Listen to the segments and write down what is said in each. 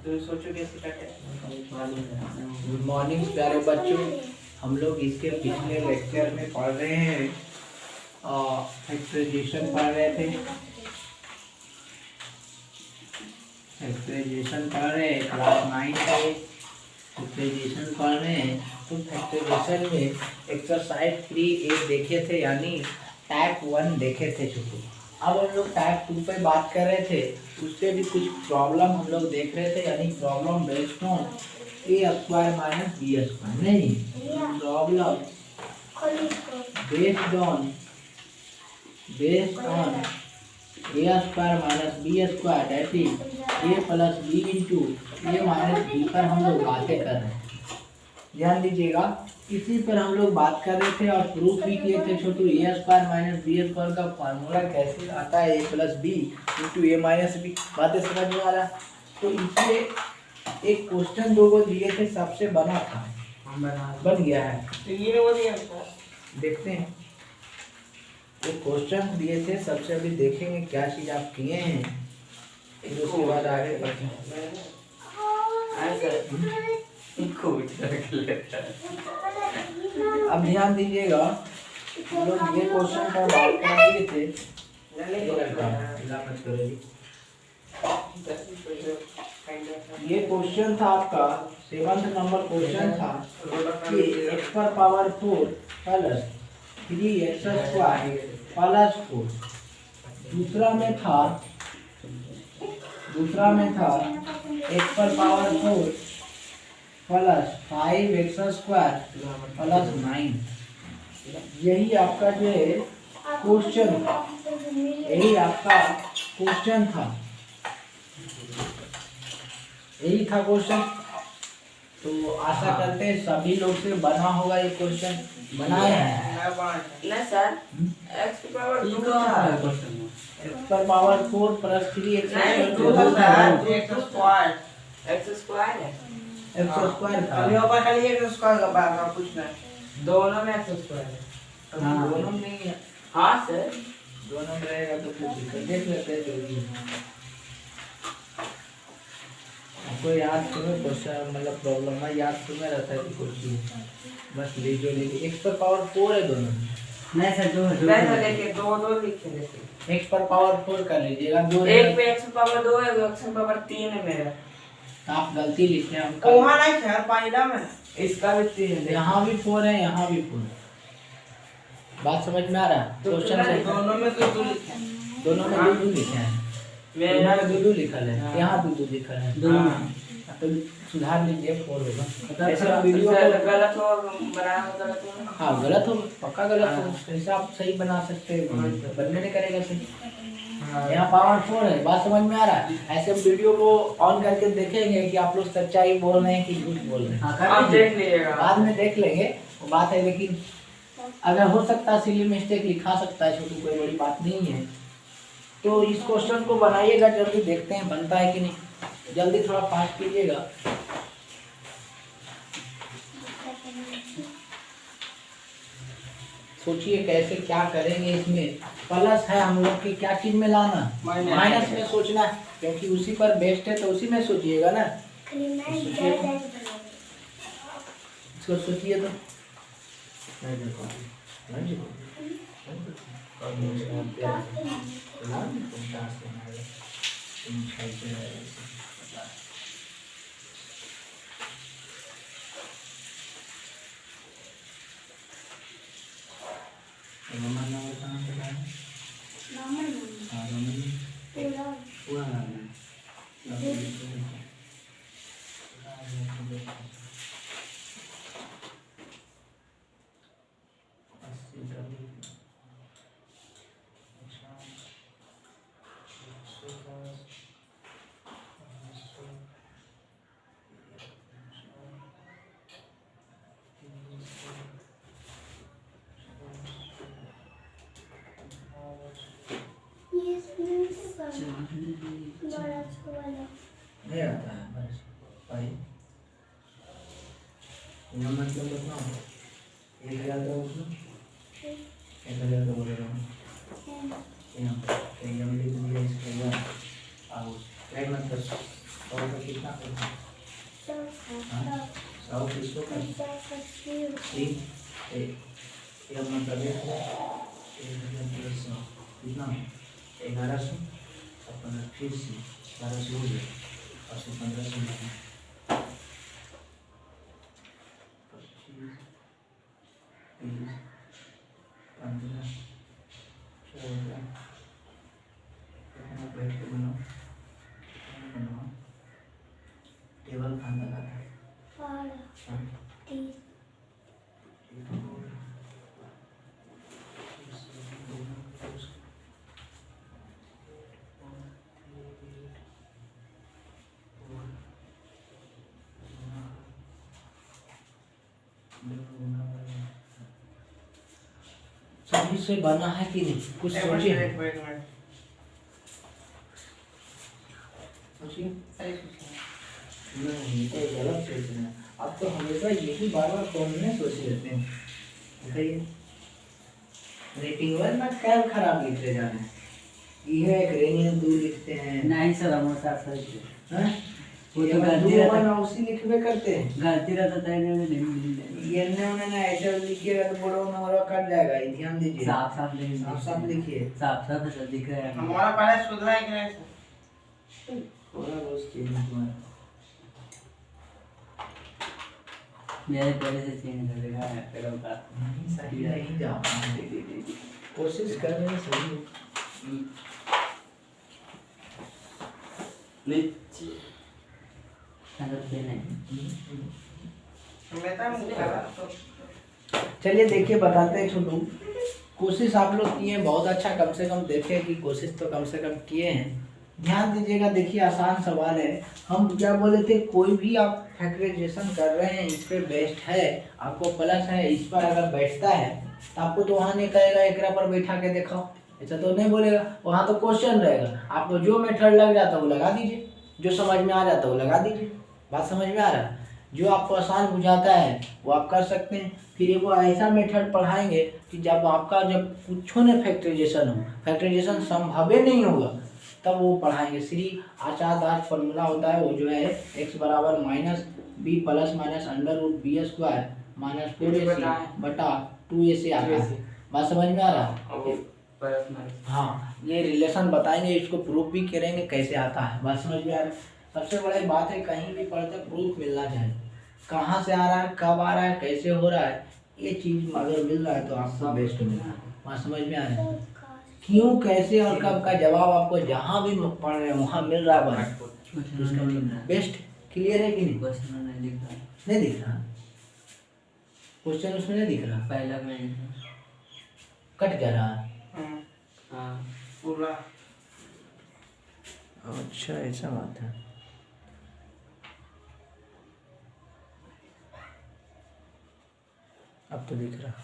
तो सोचो कैसे कटे। गुड मॉर्निंग प्यारे बच्चों, हम लोग इसके पिछले लेक्चर में पढ़ रहे हैं फैक्टराइजेशन पढ़ रहे थे। फैक्टराइजेशन पढ़ रहे हैं, क्लास 9 से फैक्टराइजेशन पढ़ रहे हैं। तो फैक्टराइजेशन में एक्सरसाइज 3A देखे थे, यानी टाइप 1 देखे थे छोटू। अब हम लोग टाइप 2 पे बात कर रहे थे, उससे भी कुछ प्रॉब्लम हम लोग देख रहे थे, यानी problem based on A² minus B²। नहीं, problem based on A² minus B² that is A plus B into A minus B पर हम लोग बातें कर रहे हैं। ध्यान दीजिएगा, इसी पर हम लोग बात कर रहे थे और प्रूफ भी किए थे छोटू। A² माइनस B² का फार्मूला कैसे आता है, A plus B into A minus B। बातें समझ में आ रहा? तो इसलिए एक क्वेश्चन दो दिए थे, सबसे बना था, बन गया है। तो ये वो दिया था, देखते हैं, एक क्वेश्चन दिए थे सबसे, अभी देखेंगे क्या चीज आप किए हैं, फिर उसके बाद आगे बढ़ेंगे। अब ध्यान दीजिएगा, हम लोग ये क्वेश्चन पर बात कर दिए थे। ये क्वेश्चन था आपका 7th नंबर क्वेश्चन था कि x⁴ प्लस 3x² प्लस 4। दूसरा में था x⁴ प्लस 5x² प्लस 9। यही आपका जो है क्वेश्चन, यही आपका क्वेश्चन था, यही था क्वेश्चन। तो आशा करते हैं सभी लोग से बना होगा ये क्वेश्चन। बनाए हैं ना सर, x⁴ 2 था, x⁴ प्लस 3x² अभी ऊपर खाली x² का बात है, कुछ नहीं। दोनों में x² है। हाँ, दोनों में नहीं है। हाँ सर, दोनों में रहेगा तो कुछ दिक्कत, देख लेते हैं जो भी आपको याद तुम्हें क्वेश्चन, मतलब प्रॉब्लम है याद तुम्हें रहता है कि कुछ चीज बस ले जो लेके। x⁴ है दोनों में, नहीं सर दो लेके दो लिखे लेके x⁴ कर लीजिएगा। दो एक पे x⁴ 2 है, x⁴ 3 है मेरा। आप गलती लिखे हैं, हम वहाँ नहीं सर, पाइला में इसका भी 3 है, यहाँ भी 4 है, यहाँ भी 4 है। बात समझ में आ रहा है? क्वेश्चन से दोनों में तो 2 लिखे हैं, दोनों में 2 लिखे हैं, मेरा 2 लिखल है, यहाँ 2 लिखल है। दोनों तो सुधार लीजिए, 4 होगा। ऐसा वीडियो गलत हो बनाया, गलत हो। हाँ गलत हो, पक्का गलत हो, ऐसा आप सही बना सकते हैं, बनने नहीं करेगा सही। यहाँ पावर 4 है, बात समझ में आ रहा है? ऐसे हम वीडियो को ऑन करके देखेंगे कि आप लोग सच्चाई बोल रहे हैं कि झूठ बोल रहे हैं। आप देख लीजिएगा, बाद में देख लेंगे, वो बात है। लेकिन अगर हो सकता है सिली मिस्टेक लिखा सकता है छोटू, कोई बड़ी बात नहीं है। तो इस क्वेश्चन को बनाइएगा जल्दी, देखते हैं बनता है कि नहीं। जल्दी थोड़ा फास्ट कीजिएगा। सोचिए कैसे क्या करेंगे। इसमें प्लस है हम लोग के, क्या चीज में लाना, माइनस में सोचना, क्योंकि उसी पर बेस्ड है तो उसी में सोचिएगा ना। इसको सोचिए तो नहीं आता है बस भाई। यहाँ मतलब बताओ, 1000 का उसमें 1000 का बोल रहा हूँ यहाँ पे, यहाँ लिख दिया इसके बाद। और क्या मतलब 100 का कितना करना? 100 किसको करना? ठीक है, यह मतलब है 1,100 कितना? 1100 अपन 28 1200 हो गया और 1500 लिखना 25 30 15 14 बैठ के बनाओ टेबल खाना लगाता है सभी से बना है कि नहीं कुछ सोचिए नहीं तो गलत सोचना है। अब तो हमेशा यही बार बार कॉमन सोच लेते हैं बताइए रेटिंग वन में क्या खराब लिखते जा रहे हैं ये एक रेनियन 2 लिखते हैं नहीं सर हम साथ सही हैं वो तो गलती रहता है उसी लिखवे करते हैं गलती रहता था ये ने उन्होंने ऐसे लिखिएगा तो बड़ा नंबर कट जाएगा ये ध्यान दीजिए साफ साफ लिखिए साफ लिखिए साफ साफ सब दिख रहा है हमारा पहले सुधरा है कि नहीं सर? थोड़ा बहुत चेंज हुआ है मेरे पहले से चेंज कर देगा पेड़ों का सही नहीं जा कोशिश कर रहे हैं सही नीचे अगर पे नहीं मैं तो मुझे लगा तो चलिए देखिए बताते हैं छोटू कोशिश आप लोग किए हैं बहुत अच्छा कम से कम देखे कि कोशिश तो कम से कम किए हैं ध्यान दीजिएगा देखिए आसान सवाल है हम क्या बोले थे कोई भी आप फैक्टराइजेशन कर रहे हैं इस पे बेस्ट है आपको प्लस है इस पर अगर बैठता है तो आपको तो वहाँ नहीं कहेगा एकरा पर बैठा के दिखाओ ऐसा तो नहीं बोलेगा वहाँ तो क्वेश्चन रहेगा आपको जो मेथड लग जाता है वो लगा दीजिए जो समझ में आ जाता है वो लगा दीजिए बात समझ में आ रहा है जो आपको आसान बुझाता है वो आप कर सकते हैं फिर वो ऐसा मेथड पढ़ाएंगे कि जब आपका जब कुछ न फैक्टराइजेशन संभव नहीं होगा तब वो पढ़ाएंगे श्री आचार्य दास फॉर्मूला होता है वो जो है x बराबर minus B plus minus under root B square minus 4ac बटा 2ac आता है बात समझ में आ रहा है हाँ ये रिलेशन बताएंगे इसको प्रूफ भी करेंगे कैसे आता है बात समझ में आ रहा है सबसे बड़ी बात है कहीं भी पढ़ते प्रूफ मिलना चाहिए कहाँ से आ रहा है कब आ रहा है कैसे हो रहा है ये चीज़ अगर मिल रहा है तो आपको बेस्ट मिल रहा है बात समझ में आ रहा है क्यों कैसे और कब का जवाब आपको जहाँ भी पढ़ रहे हैं वहाँ मिल रहा है बेस्ट क्लियर है कि नहीं क्वेश्चन नहीं दिख रहा नहीं दिख रहा क्वेश्चन उसमें नहीं दिख रहा पहला में नहीं कट जा रहा है हाँ पूरा अच्छा ऐसा बात है अब तो दिख रहा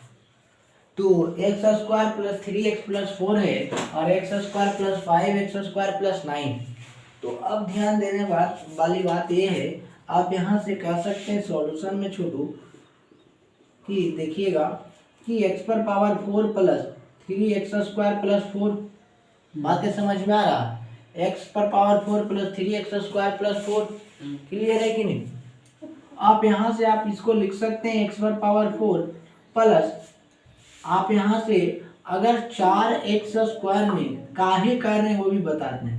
तो x square plus 3x plus 4 है और x square plus 5x square plus 9 तो अब ध्यान देने वाली बात ये है आप यहाँ से कह सकते हैं सॉल्यूशन में छोड़ो कि देखिएगा कि x पर power 4 plus 3x square plus 4 बातें समझ में आ रहा है x पर power 4 plus 3x square plus 4 clear है कि नहीं आप यहाँ से आप इसको लिख सकते हैं x पर पावर 4 प्लस आप यहाँ से अगर 4x स्क्वायर में काहे कर रहे हैं वो भी बताते हैं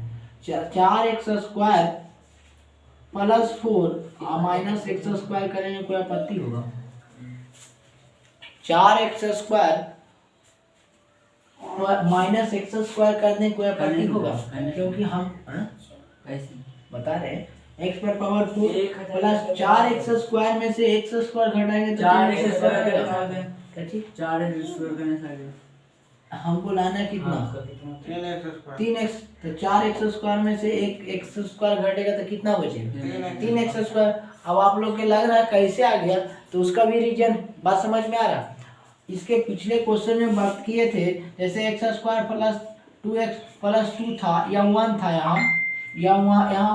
4x square plus 4 minus x square करेंगे कोई आपत्ति होगा 4x square minus x square करने कोई आपत्ति होगा क्योंकि हम कैसे बता रहे हैं x पर पावर 4 प्लस 4x स्क्वायर में से x स्क्वायर घटाएंगे तो 4x स्क्वायर क्या चीज 4x स्क्वायर करने से हमको लाना कितना 3x तो 4x स्क्वायर में से एक x स्क्वायर घटेगा तो कितना बचेगा 3x स्क्वायर अब आप लोग के लग रहा है कैसे आ गया तो उसका भी रीजन बात समझ में आ रहा इसके पिछले क्वेश्चन में बात किए थे जैसे x square plus 2x plus 2 था या 1 था यहाँ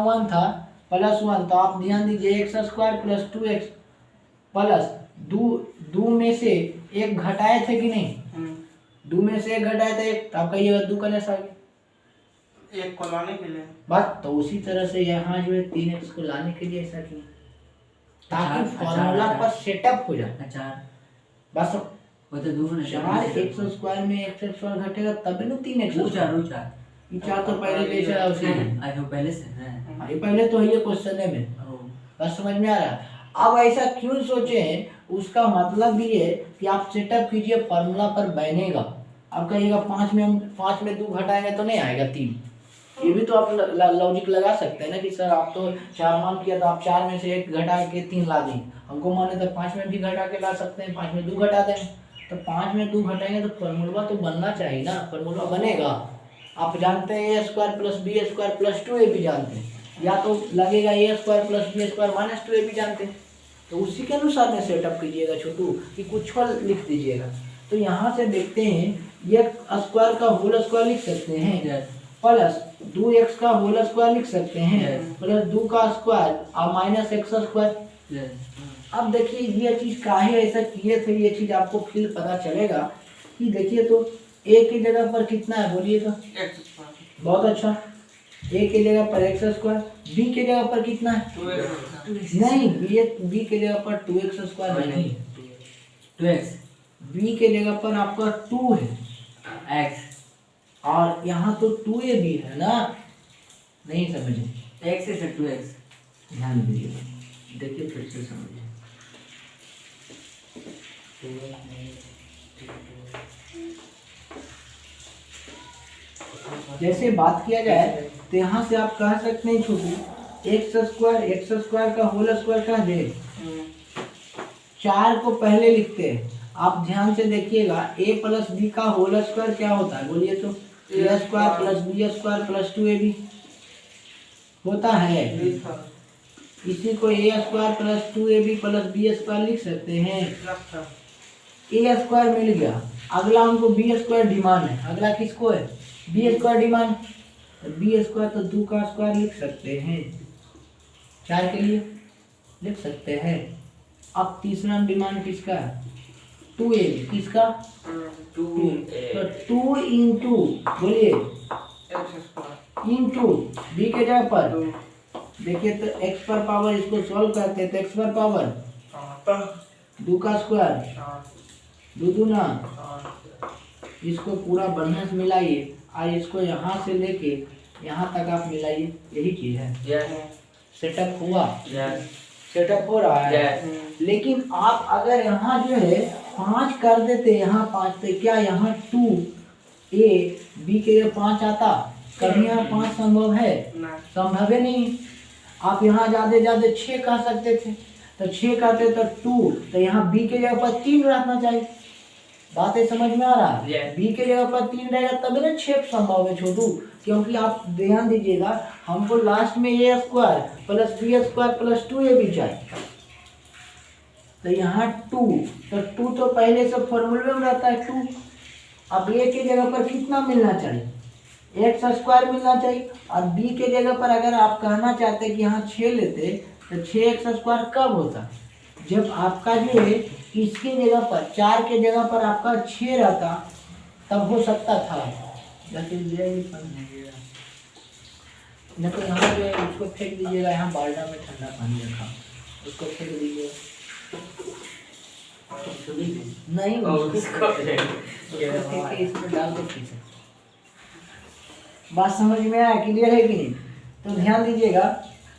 1 था प्लस 1 तो आप ध्यान दीजिए x square plus 2x plus 2 में से एक घटाए थे कि नहीं 2 में से एक घटाए थे एक तो आप कहिएगा 2 कने से आ एक को लाने के लिए। बस तो उसी तरह से यहाँ जो है 3x को लाने के लिए ऐसा किया ताकि फॉर्मूला पर सेटअप हो जाए। अच्छा बस वो तो दूर नहीं 4x² में x² घटेगा तभी ना 3x। रुचा ये 4 तो पहले ले चला उसी में। आई हो पहले से है। ये पहले तो है ये क्वेश्चन है में। बस समझ में आ रहा है। अब ऐसा क्यों सोचे हैं, उसका मतलब भी है कि आप सेटअप कीजिए फॉर्मूला पर बनेगा। अब कहिएगा 5 में 2 घटाएंगे तो नहीं आएगा 3। ये भी तो आप लॉजिक लगा सकते हैं ना कि सर आप तो 4 मान किया तो आप 4 में से 1 घटा के 3 ला दें। हमको माने तो 5 में भी घटा के ला सकते हैं, 5 में 2 घटा देंगे तो 5 में 2 घटाएंगे तो फॉर्मूला तो बनना चाहिए ना। फॉर्मूला बनेगा। आप जानते हैं a² + b² + 2ab जानते हैं, या तो लगेगा a² + b² - 2ab जानते हैं। तो उसी के अनुसार में सेटअप कीजिएगा छोटू कि कुछ को लिख दीजिएगा। तो यहाँ से देखते हैं ये स्क्वायर का होल स्क्वायर लिख सकते हैं प्लस 2x का होल स्क्वायर लिख सकते हैं प्लस 2 का स्क्वायर और माइनस x²। अब देखिए ये चीज काहे ऐसा किए थे, ये चीज आपको फिर पता चलेगा कि देखिए तो a की जगह पर कितना है बोलिएगा, बहुत अच्छा। a की जगह पर x², b की जगह पर कितना है, नहीं b की जगह पर 2x² नहीं, 2x b की जगह पर आपका 2 है x और यहाँ तो 2ab है ना, नहीं समझे x से 2x। ध्यान दीजिए, देखिए फिर से समझिए। जैसे बात किया जाए तो यहाँ से आप कह सकते हैं छोटू x² का होल स्क्वायर का दे 4 को पहले लिखते हैं। आप ध्यान से देखिएगा a + b का होल स्क्वायर क्या होता है बोलिए तो a² + b² + 2ab होता है। इसी को a² + 2ab + b² लिख सकते हैं। a² मिल गया, अगला हमको b² डिमांड है। अगला किसको है, b² डिमांड। b² तो 2 का स्क्वायर लिख सकते हैं, 4 के लिए लिख सकते हैं। अब तीसरा डिमांड किसका है, 2ab, किसका 2, तो 2 इंटू बोलिए इंटू b के जगह पर देखिए तो x पर पावर, इसको सॉल्व करते हैं तो x पर पावर 2 का स्क्वायर 2 दूना, इसको पूरा बढ़िया से मिलाइए और इसको यहाँ से लेके यहाँ तक आप मिलाइए, यही चीज है। सेटअप हुआ, सेटअप हो रहा है। लेकिन आप अगर यहाँ जो है 5 कर देते, यहाँ 5 पे क्या यहाँ 2a b के 5 आता, कभी यहाँ 5 संभव है, संभव है नहीं। आप यहाँ ज्यादा 6 कह सकते थे, तो 6 कहते तो 2, तो यहाँ b के जगह पर 3 रखना चाहिए। बातें समझ में आ रहा है, b के जगह पर 3 रहेगा तभी ना 6 संभव है छोटू। क्योंकि आप ध्यान दीजिएगा हमको लास्ट में a² + b² + 2ab चाहिए, तो यहाँ 2, तो 2 तो पहले से फॉर्मूले में रहता है 2। अब a की जगह पर कितना मिलना चाहिए, x² मिलना चाहिए। और b के जगह पर अगर आप कहना चाहते कि यहाँ 6 लेते तो 6x² कब होता, जब आपका जो है इसके जगह पर 4 के जगह पर आपका 6 रहता, तब हो सकता था। नहीं तो यहाँ जो है उसको फेंक दीजिएगा, यहाँ बाल्टा में ठंडा पानी रखा, उसको फेंक दीजिएगा। नहीं उसको इसमें डाल दो, बात समझ में आया, क्लियर है कि नहीं। तो ध्यान दीजिएगा,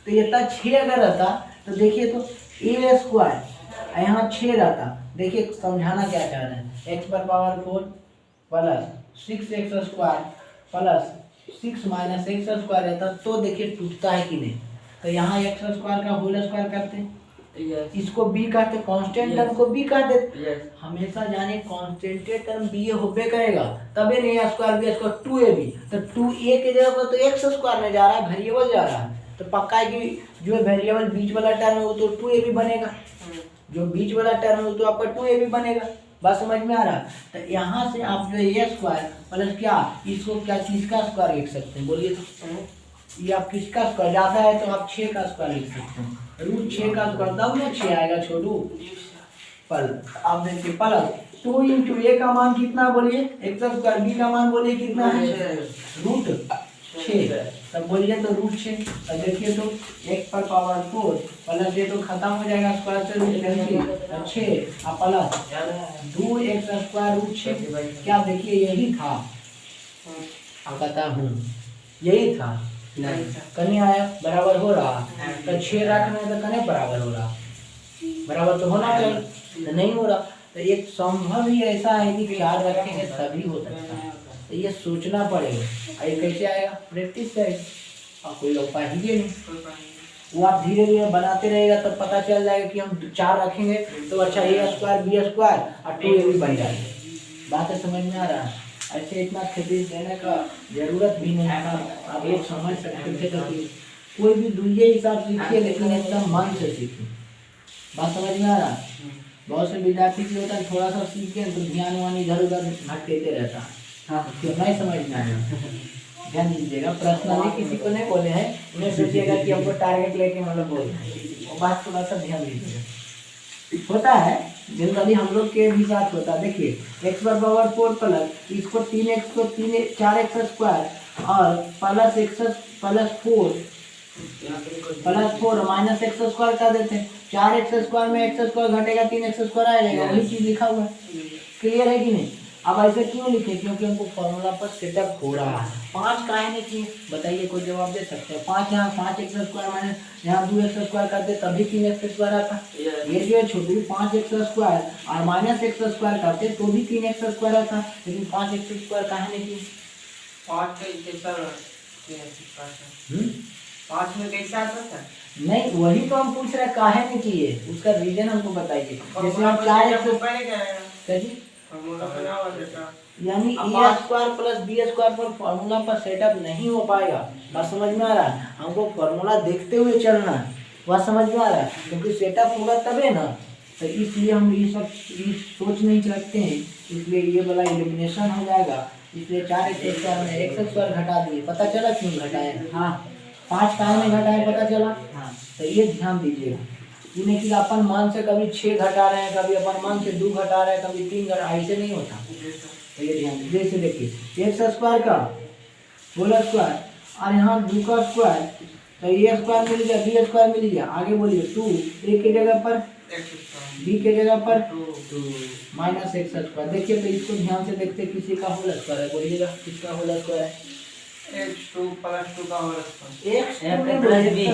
तो ये 6 अगर रहता तो देखिए तो a² यहाँ 6 रहता, देखिए समझाना क्या चाह रहे हैं, x पर power 4 plus 6x² plus 6 minus x² रहता, तो देखिए टूटता है कि नहीं। तो यहाँ x² का होल स्क्वायर करते हैं, इसको b कहते, कांस्टेंट टर्म को b कह देते। हमेशा जाने कांस्टेंट टर्म b होबे करेगा, तबे नहीं a² b² 2ab, तो 2a के जगह पर तो x² में जा रहा है, वेरिएबल जा रहा है, तो पक्का है कि जो वेरिएबल बीच वाला टर्म है वो तो 2ab बनेगा, जो बीच वाला टर्म है वो तो आपका 2ab बनेगा। बात समझ में आ रहा। तो यहाँ से आप जो a² प्लस क्या, इसको क्या किसका स्क्वायर लिख सकते हैं बोलिए तो, ये आप किसका स्क्वायर जाता है तो आप 6 का स्क्वायर लिख सकते हैं, √6 का स्क्वायर तब ना 6 आएगा छोटू। पल आप देखिए प्लस 2 इंटू a का मान कितना बोलिए, x² b का मान बोलिए कितना है, 6। तब बोलिए तो √6। अब देखिए तो x पर पावर 4 प्लस ये तो खत्म हो जाएगा स्क्वायर से रूट कैंसिल 6 और प्लस 2x स्क्वायर √6। क्या देखिए यही था, अब कहता हूँ यही था, नहीं कहीं आया बराबर हो रहा, तो 6 रखना है तो कने बराबर हो रहा, बराबर तो होना चाहिए, तो नहीं हो रहा। तो एक संभव ही ऐसा है कि 4 रखेंगे तभी हो सकता है, तो ये सोचना पड़ेगा। ये कैसे आएगा, प्रैक्टिस से और कोई उपाय ही नहीं। वो आप धीरे धीरे बनाते रहेगा तब पता चल जाएगा कि हम 4 रखेंगे तो अच्छा a स्क्वायर b स्क्वायर और 2ab बन जाएगा। बात है समझ में आ रहा है। ऐसे इतना खेती देने का जरूरत भी नहीं था, आप लोग समझ सकते थे कि कोई भी दूसरे हिसाब से सीखिए लेकिन एकदम मन से सीखिए। बात समझ में आ रहा है। बहुत से विद्यार्थी की होता है थोड़ा सा सीखे तो ध्यान वान इधर उधर भटकते रहता है, हाँ क्यों नहीं समझ में आया। ध्यान दीजिएगा, पर्सनली किसी को नहीं बोले हैं, उन्हें सोचिएगा कि हमको टारगेट लेके मतलब बोल रहे हैं, वो बात थोड़ा सा ध्यान दीजिएगा। होता है जनरली हम लोग के भी साथ होता है। देखिए x पर पावर 4 प्लस इसको 3x को 4x स्क्वायर और plus x plus 4 minus x square कर देते हैं। 4x स्क्वायर में x स्क्वायर घटेगा 3x स्क्वायर आ जाएगा, वही चीज लिखा हुआ है। क्लियर है कि नहीं। अब ऐसे क्यों लिखे, क्योंकि हमको फॉर्मूला पर सेटअप हो रहा है। 5 काहे नहीं किए बताइए, कोई जवाब दे सकते हैं। 5 यहाँ 5x स्क्वायर माइनस यहाँ 2x स्क्वायर करते तभी 3x स्क्वायर आता। ये जो है छोटी 5x स्क्वायर और माइनस x स्क्वायर करते तो भी 3x स्क्वायर आता, लेकिन 5x स्क्वायर काहे नहीं किए। 5 में कैसा आता था? नहीं वही तो हम पूछ रहे हैं, काहे नहीं किए, उसका रीजन हमको बताइए। जैसे हम 4x पहले क्या है कहिए फॉर्मूला बना हुआ था, यानी a square plus b square पर फॉर्मूला पर सेटअप नहीं हो पाएगा। बात समझ में आ रहा है। हमको फॉर्मूला देखते हुए चलना है, बात समझ में आ रहा है, क्योंकि सेटअप होगा तबे ना। तो इसलिए हम ये सब सोच नहीं सकते हैं, इसलिए ये वाला एलिमिनेशन हो जाएगा। इसलिए 4x स्क्वायर में x स्क्वायर घटा दिए, पता चला क्यों घटाए। हाँ 5 काहे में घटाए पता चला। हाँ तो ये ध्यान दीजिएगा, ये नहीं कि अपन मन से कभी 6 घटा रहे हैं, कभी अपन मन से 2 घटा रहे हैं, कभी 3 घटा, ऐसे नहीं होता। तो ये ध्यान दीजिए। जैसे देखिए x स्क्वायर का होल स्क्वायर और यहाँ 2 का स्क्वायर, तो a स्क्वायर मिल गया b स्क्वायर मिल गया। आगे बोलिए 2 a के जगह पर b के जगह पर माइनस एक्स स्क्वायर। देखिए तो इसको ध्यान से देखते किसी का होल स्क्वायर है, बोलिएगा किसका होल स्क्वायर है। x2 प्लस 2 का होल स्क्वायर, x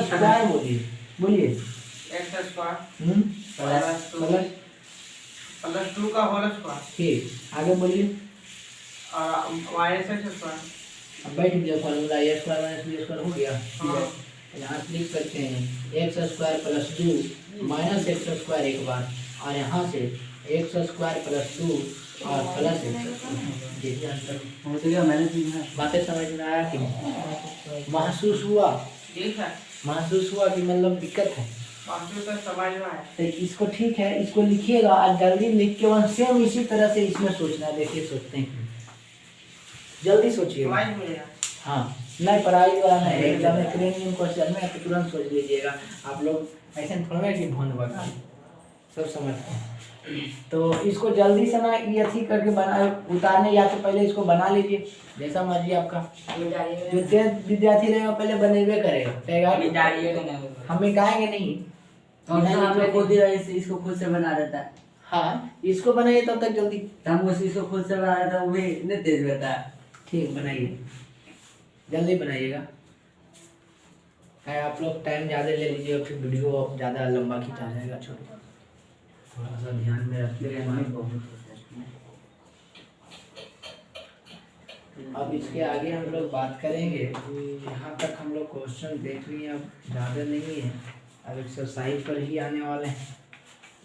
स्क्वायर बोलिए x स्क्वायर प्लस प्लस 2 का होल स्क्वायर ठीक। आगे बोलिए और माइनस x स्क्वायर। अब बैठ गया formula a square minus b square हो गया। हाँ। यहाँ लिख सकते हैं x square plus 2 minus x square एक बार, और यहाँ से x स्क्वायर प्लस 2 और प्लस एक्स। देखिए अंतर हो तो गया, मैंने सीखा। बातें समझ में आया कि नहीं? महसूस हुआ, ठीक है, महसूस हुआ कि मतलब दिक्कत है। बाकी तो समझ में आया। तो इसको ठीक है, इसको लिखिएगा और जल्दी लिख के वहाँ सेम इसी तरह से इसमें सोचना है। देखिए सोचते हैं, जल्दी सोचिएगा। समझ मिलेगा। हाँ नहीं पढ़ाई वाला नहीं, एग्जाम में प्रीमियम क्वेश्चन में तो तुरंत सोच लीजिएगा। आप लोग ऐसे थोड़ा कि भून वगैरह सब समझते हैं। तो इसको जल्दी से ना ये अच्छी करके बना उतारने, या तो पहले इसको बना लीजिए जैसा मर्जी आपका। जो तेज विद्यार्थी रहेगा पहले बनेबे करेगा, हम मिटाएंगे नहीं। और हम लोग खुद ही इसको खुद से बना देता है। हाँ इसको बनाइए तब तक जल्दी। हम इसको खुद से बना देता है, वो भी नहीं तेज रहता है। ठीक बनाइए, जल्दी बनाइएगा। आप लोग टाइम ज़्यादा ले लीजिए, फिर वीडियो ज़्यादा लंबा खींचा जाएगा। छोड़ो थोड़ा सा ध्यान में रखते हुए। अब इसके आगे हम लोग बात करेंगे। यहाँ तक हम लोग क्वेश्चन देख लिए, अब ज़्यादा नहीं है, अब एक्सरसाइज पर ही आने वाले हैं।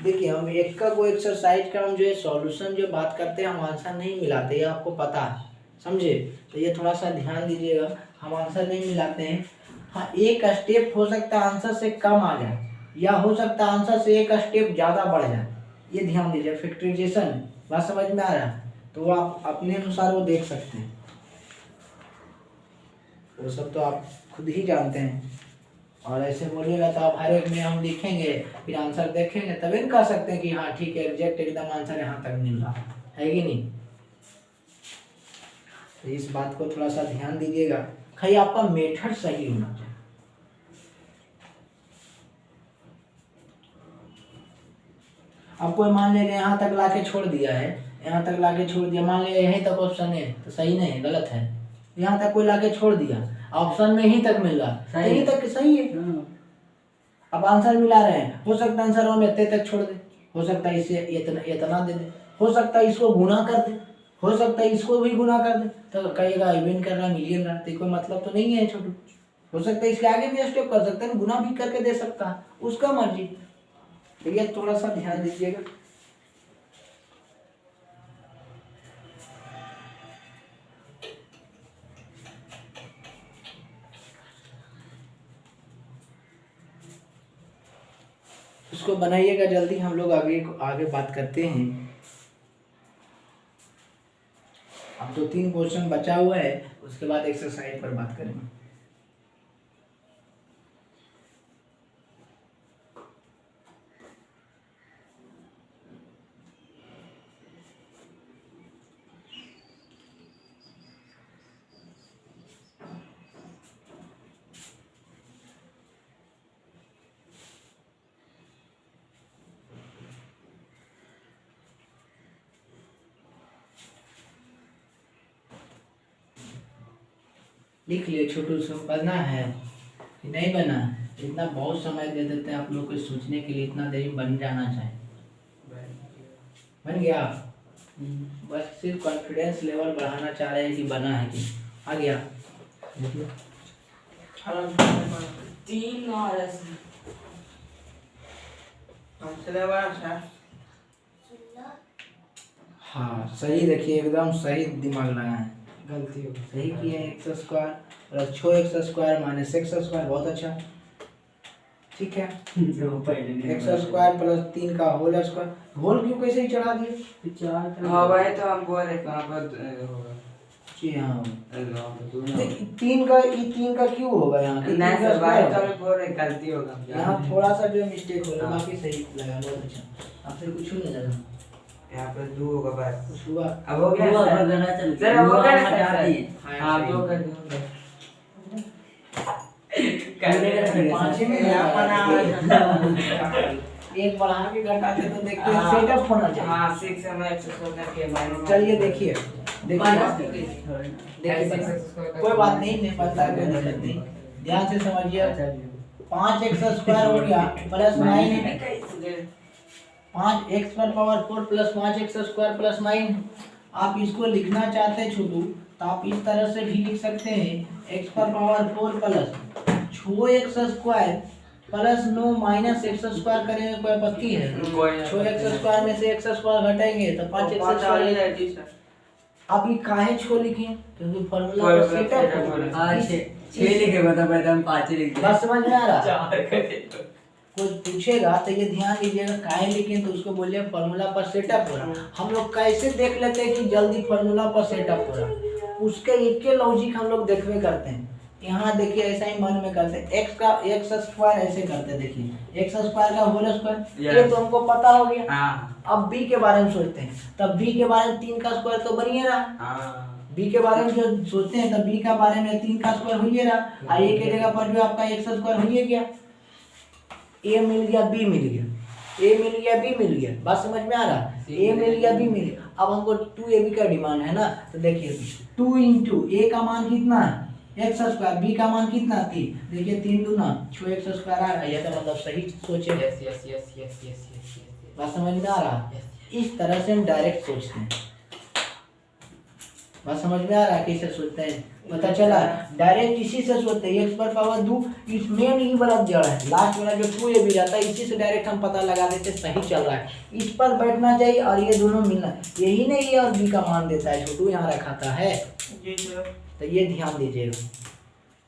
देखिए हम एक का कोई एक्सरसाइज का हम जो है सॉल्यूशन जो बात करते हैं, हम आंसर नहीं मिलाते, ये आपको पता है, समझे। तो ये थोड़ा सा ध्यान दीजिएगा, हम आंसर नहीं मिलाते हैं। हाँ एक स्टेप हो सकता है आंसर से कम आ जाए, या हो सकता है आंसर से एक स्टेप ज़्यादा बढ़ जाए, ये ध्यान दीजिए। फैक्टराइजेशन बात समझ में आ रहा है, तो आप अपने अनुसार वो देख सकते हैं, वो सब तो आप खुद ही जानते हैं। और ऐसे बोलिएगा तो आप हर एक में हम लिखेंगे, फिर आंसर देखेंगे तभी न कह सकते हैं कि हाँ ठीक है एग्जैक्ट एकदम आंसर यहाँ तक मिल रहा है कि नहीं। तो इस बात को थोड़ा सा ध्यान दीजिएगा, खाली आपका मेथड सही होना चाहिए। आपको मान लीजिए यहाँ तक लाके छोड़ दिया है, यहाँ तक लाके छोड़ दिया, मान लीजिए यहीं तक ऑप्शन है तो सही नहीं है, गलत है। यहाँ तक कोई लाके छोड़ दिया, ऑप्शन में यहीं तक मिल रहा, यहीं तक सही है। अब आंसर मिला रहे हैं, हो सकता है आंसर में इतने तक छोड़ दे, हो सकता है इसे इतना दे दे, हो सकता है इसको गुना कर दे, हो सकता है इसको भी गुना कर दे, तो कहेगा इवेंट कर रहा मिलियन रहा, तो कोई मतलब तो नहीं है छोटू। हो सकता है इसके आगे भी स्टेप कर सकते हैं, गुना भी करके दे सकता है, उसका मर्जी। तो ये थोड़ा सा ध्यान दीजिएगा। उसको बनाइएगा जल्दी, हम लोग आगे बात करते हैं। अब तो 3 क्वेश्चन बचा हुआ है, उसके बाद एक्सरसाइज पर बात करेंगे। लिख लिए छोटू से, बनना है कि नहीं बना? इतना बहुत समय दे देते हैं आप लोग को सोचने के लिए, इतना देरी बन जाना चाहिए। बन गया? बस सिर्फ कॉन्फिडेंस लेवल बढ़ाना चाह रहे हैं कि बना है कि आ गया। 3 और हाँ सही, देखिए एकदम सही दिमाग लगाए, गलती हो सही किए। X square plus 6x square minus x square, बहुत अच्छा, ठीक है। एक्स स्क्वायर प्लस 3 का होल स्क्वायर, होल क्यों कैसे ही चढ़ा दिए? हाँ भाई, तो हम बोल रहे कहाँ पर होगा? जी हाँ, नहीं 3 का क्यों होगा यहाँ? सर भाई, तो हम बोल रहे गलती होगा यहाँ थोड़ा सा जो मिस्टेक हो रहा, बाकी सही लगा, बहुत अच्छा। आपसे कुछ नहीं लगा, यहाँ पर 2 होगा बस, कुछ हुआ? अब हो गया सर, अब हो गया सर। हाँ 2 कर दूँगा। पाँच में एक बढ़ा के घटाते तो देखते हैं सेटअप होना चाहिए। हाँ 6 में एक्सरसाइज करके माइनस। चलिए देखिए कोई बात नहीं, नहीं पता है, कोई दिक्कत नहीं, ध्यान से समझिए। 5x स्क्वायर हो गया प्लस 9, 5x पर power 4 plus 5x square plus 9। आप इसको लिखना चाहते हैं छोटू, तो आप इस तरह से भी लिख सकते हैं, x पर power 4 plus 6x square plus 9 minus x square करेंगे, कोई आपत्ति है? 6x स्क्वायर में से x स्क्वायर घटाएंगे तो 5x स्क्वायर। अभी काहे 6 लिखे? क्योंकि फॉर्मूला का सेटअप हाँ 6 लिखे, बता पहले हम 5 लिखे। बस समझ में आ रहा? 4 करे तो कोई पूछेगा तो ये ध्यान दीजिएगा, काहे लिखे तो उसको बोलिए फॉर्मूला पर सेटअप हो रहा। हम लोग कैसे देख लेते हैं कि जल्दी फॉर्मूला पर सेटअप हो रहा, उसके एक के लॉजिक हम लोग देखवे करते हैं। यहाँ देखिए ऐसा ही मन में करते हैं, एक्स स्क्वायर ऐसे करते हैं, देखिए एक्स स्क्वायर का होल स्क्वायर, ये तो हमको पता हो गया। हाँ अब बी के बारे में सोचते हैं, तब बी के बारे में 3 का स्क्वायर तो बन ही रहा। हाँ बी के बारे में जो सोचते हैं तब बी का बारे में 3 का स्क्वायर हो ही रहा, और ए के जगह पर जो आपका एक्स स्क्वायर हो ही गया। ए मिल गया, बी मिल गया, ए मिल गया, बी मिल गया, बात समझ में आ रहा? ए मिल गया, बी मिल गया। अब हमको 2ab का डिमांड है ना, तो देखिए 2 इंटू ए का मान कितना है एक्स स्क्वायर, बी का मान कितना 3, देखिए 3 दूना 6x स्क्वायर आ रहा है, यह मतलब सही सोचे। Yes yes yes yes yes yes. बात समझ में आ रहा? इस तरह से हम डायरेक्ट सोचते हैं, बात समझ में आ रहा है कैसे सोचते हैं? पता चला? डायरेक्ट इसी से सोचते हैं, x पर पावर 2, इसमें नहीं बड़ा जड़ है, लास्ट वाला जो 2ab जाता है, इसी से डायरेक्ट हम पता लगा देते सही चल रहा है, इस पर बैठना चाहिए और ये दोनों मिलना, यही नहीं ए और बी का मान देता है छोटू, यहाँ रखा था है। जी सर। तो ये ध्यान दीजिएगा।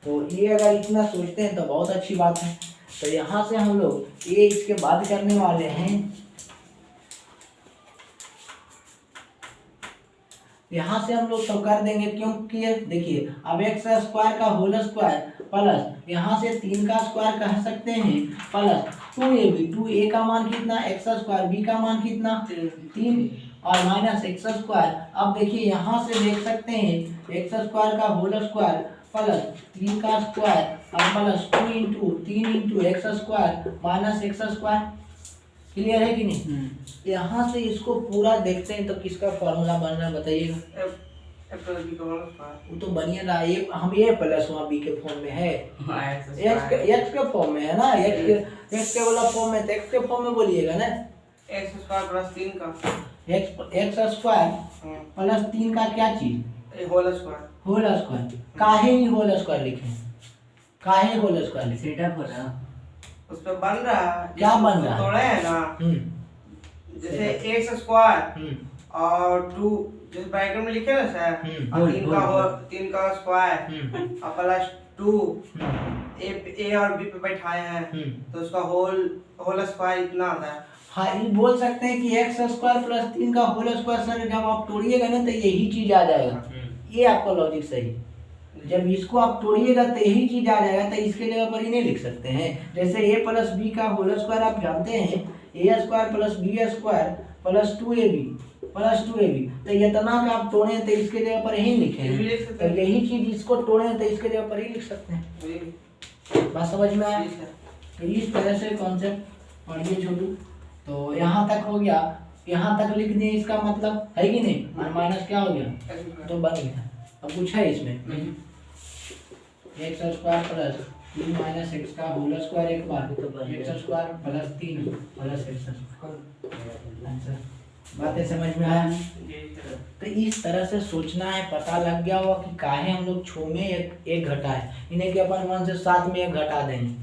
तो ये अगर इतना सोचते हैं तो बहुत अच्छी बात है। तो यहाँ से हम लोग ये इसके बाद करने वाले हैं, यहाँ से हम लोग सब कर देंगे, क्योंकि देखिए अब एक्स स्क्वायर का होल स्क्वायर प्लस यहाँ से 3 का स्क्वायर कह सकते हैं प्लस 2ab, 2a का मान कितना एक्स स्क्वायर, b का मान कितना 3 और माइनस एक्स स्क्वायर। अब देखिए यहाँ से देख सकते हैं एक्स स्क्वायर का होल स्क्वायर प्लस 3 का स्क्वायर और plus 2 into 3 into x square minus x square. Clear है कि नहीं? यहाँ से इसको पूरा देखते हैं तो किसका फॉर्मूला बन रहा है बताइएगा। F plus B का होल स्क्वायर। वो तो बनिए ना, ये हम ये प्लस वहाँ बी के फॉर्म में है, एक्स के फॉर्म में है ना, एक्स के वाला फॉर्म में, तो एक्स के फॉर्म में बोलिएगा ना। एक्स स्क्वायर प्लस 3 का एक्स स्क्वायर प्लस 3 का क्या चीज? Whole square. Whole square. काहे ही होल स्क्वायर लिखे? काहे होल स्क्वायर लिखे? सेटअप हो रहा उस पे बन रहा है, क्या बन रहा है? तोड़े हैं ना, जैसे एक्स स्क्वायर और 2 जैसे ब्रैकेट में लिखे ना सर, और 3 का स्क्वायर और प्लस 2 ए और बी पे बैठाए हैं, तो उसका होल स्क्वायर इतना आता है। हाँ, ये बोल सकते हैं कि एक्स स्क्वायर प्लस 3 का होल स्क्वायर सर जब आप तोड़िएगा ना तो यही चीज आ जाएगा। ये आपका लॉजिक सही। जब इसको आप तोड़िएगा तो यही चीज आ जाएगा, तो इसके जगह पर ही नहीं लिख सकते हैं। जैसे ए प्लस बी का होल स्क्वायर आप जानते हैं, a square plus b square plus 2ab plus 2ab, तो इतना का आप तोड़े तो इसके जगह पर यही लिखे हैं, तो यही चीज इसको तोड़े तो इसके जगह पर ही लिख सकते हैं। बात समझ में आया? तो इस तरह से कॉन्सेप्ट पढ़िए छोटू। तो यहाँ तक हो गया, यहाँ तक लिख दिए, इसका मतलब है कि नहीं, और माइनस क्या हो गया तो बन गया। अब कुछ है इसमें, x square plus 3 minus x का होल स्क्वायर एक बार, x square plus 3 plus x square answer. बातें समझ में आया? तो इस तरह से सोचना है। पता लग गया होगा कि काहे हम लोग 6 में एक घटा है, इन्हें कि अपन 1 से 7 में 1 घटा देंगे।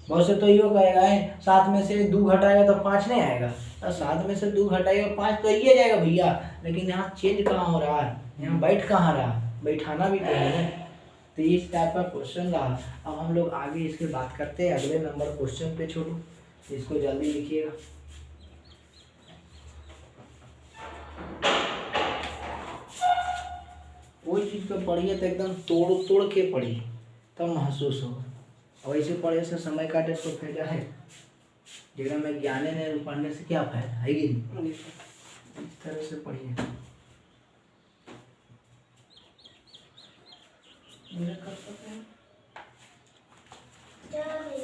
बहुत से तो यो कहेगा 7 में से 2 घटाएगा तो 5 नहीं आएगा, और 7 में से 2 घटाएगा 5 तो ये जाएगा भैया। लेकिन यहाँ चेंज कहाँ हो रहा है, यहाँ बैठ कहाँ रहा, बैठाना भी तो है ना। तो इस टाइप का क्वेश्चन रहा। अब हम लोग आगे इसके बात करते हैं अगले नंबर क्वेश्चन पे छोटू, इसको जल्दी लिखिएगा। वो चीज़ को पढ़िए तो एकदम तोड़ के पढ़िए, तब महसूस होगा। और ऐसे पढ़े से समय काटे तो फायदा है, जगह में ज्ञाने ने पढ़ने से क्या फायदा है कि नहीं। इस तरह से पढ़िए।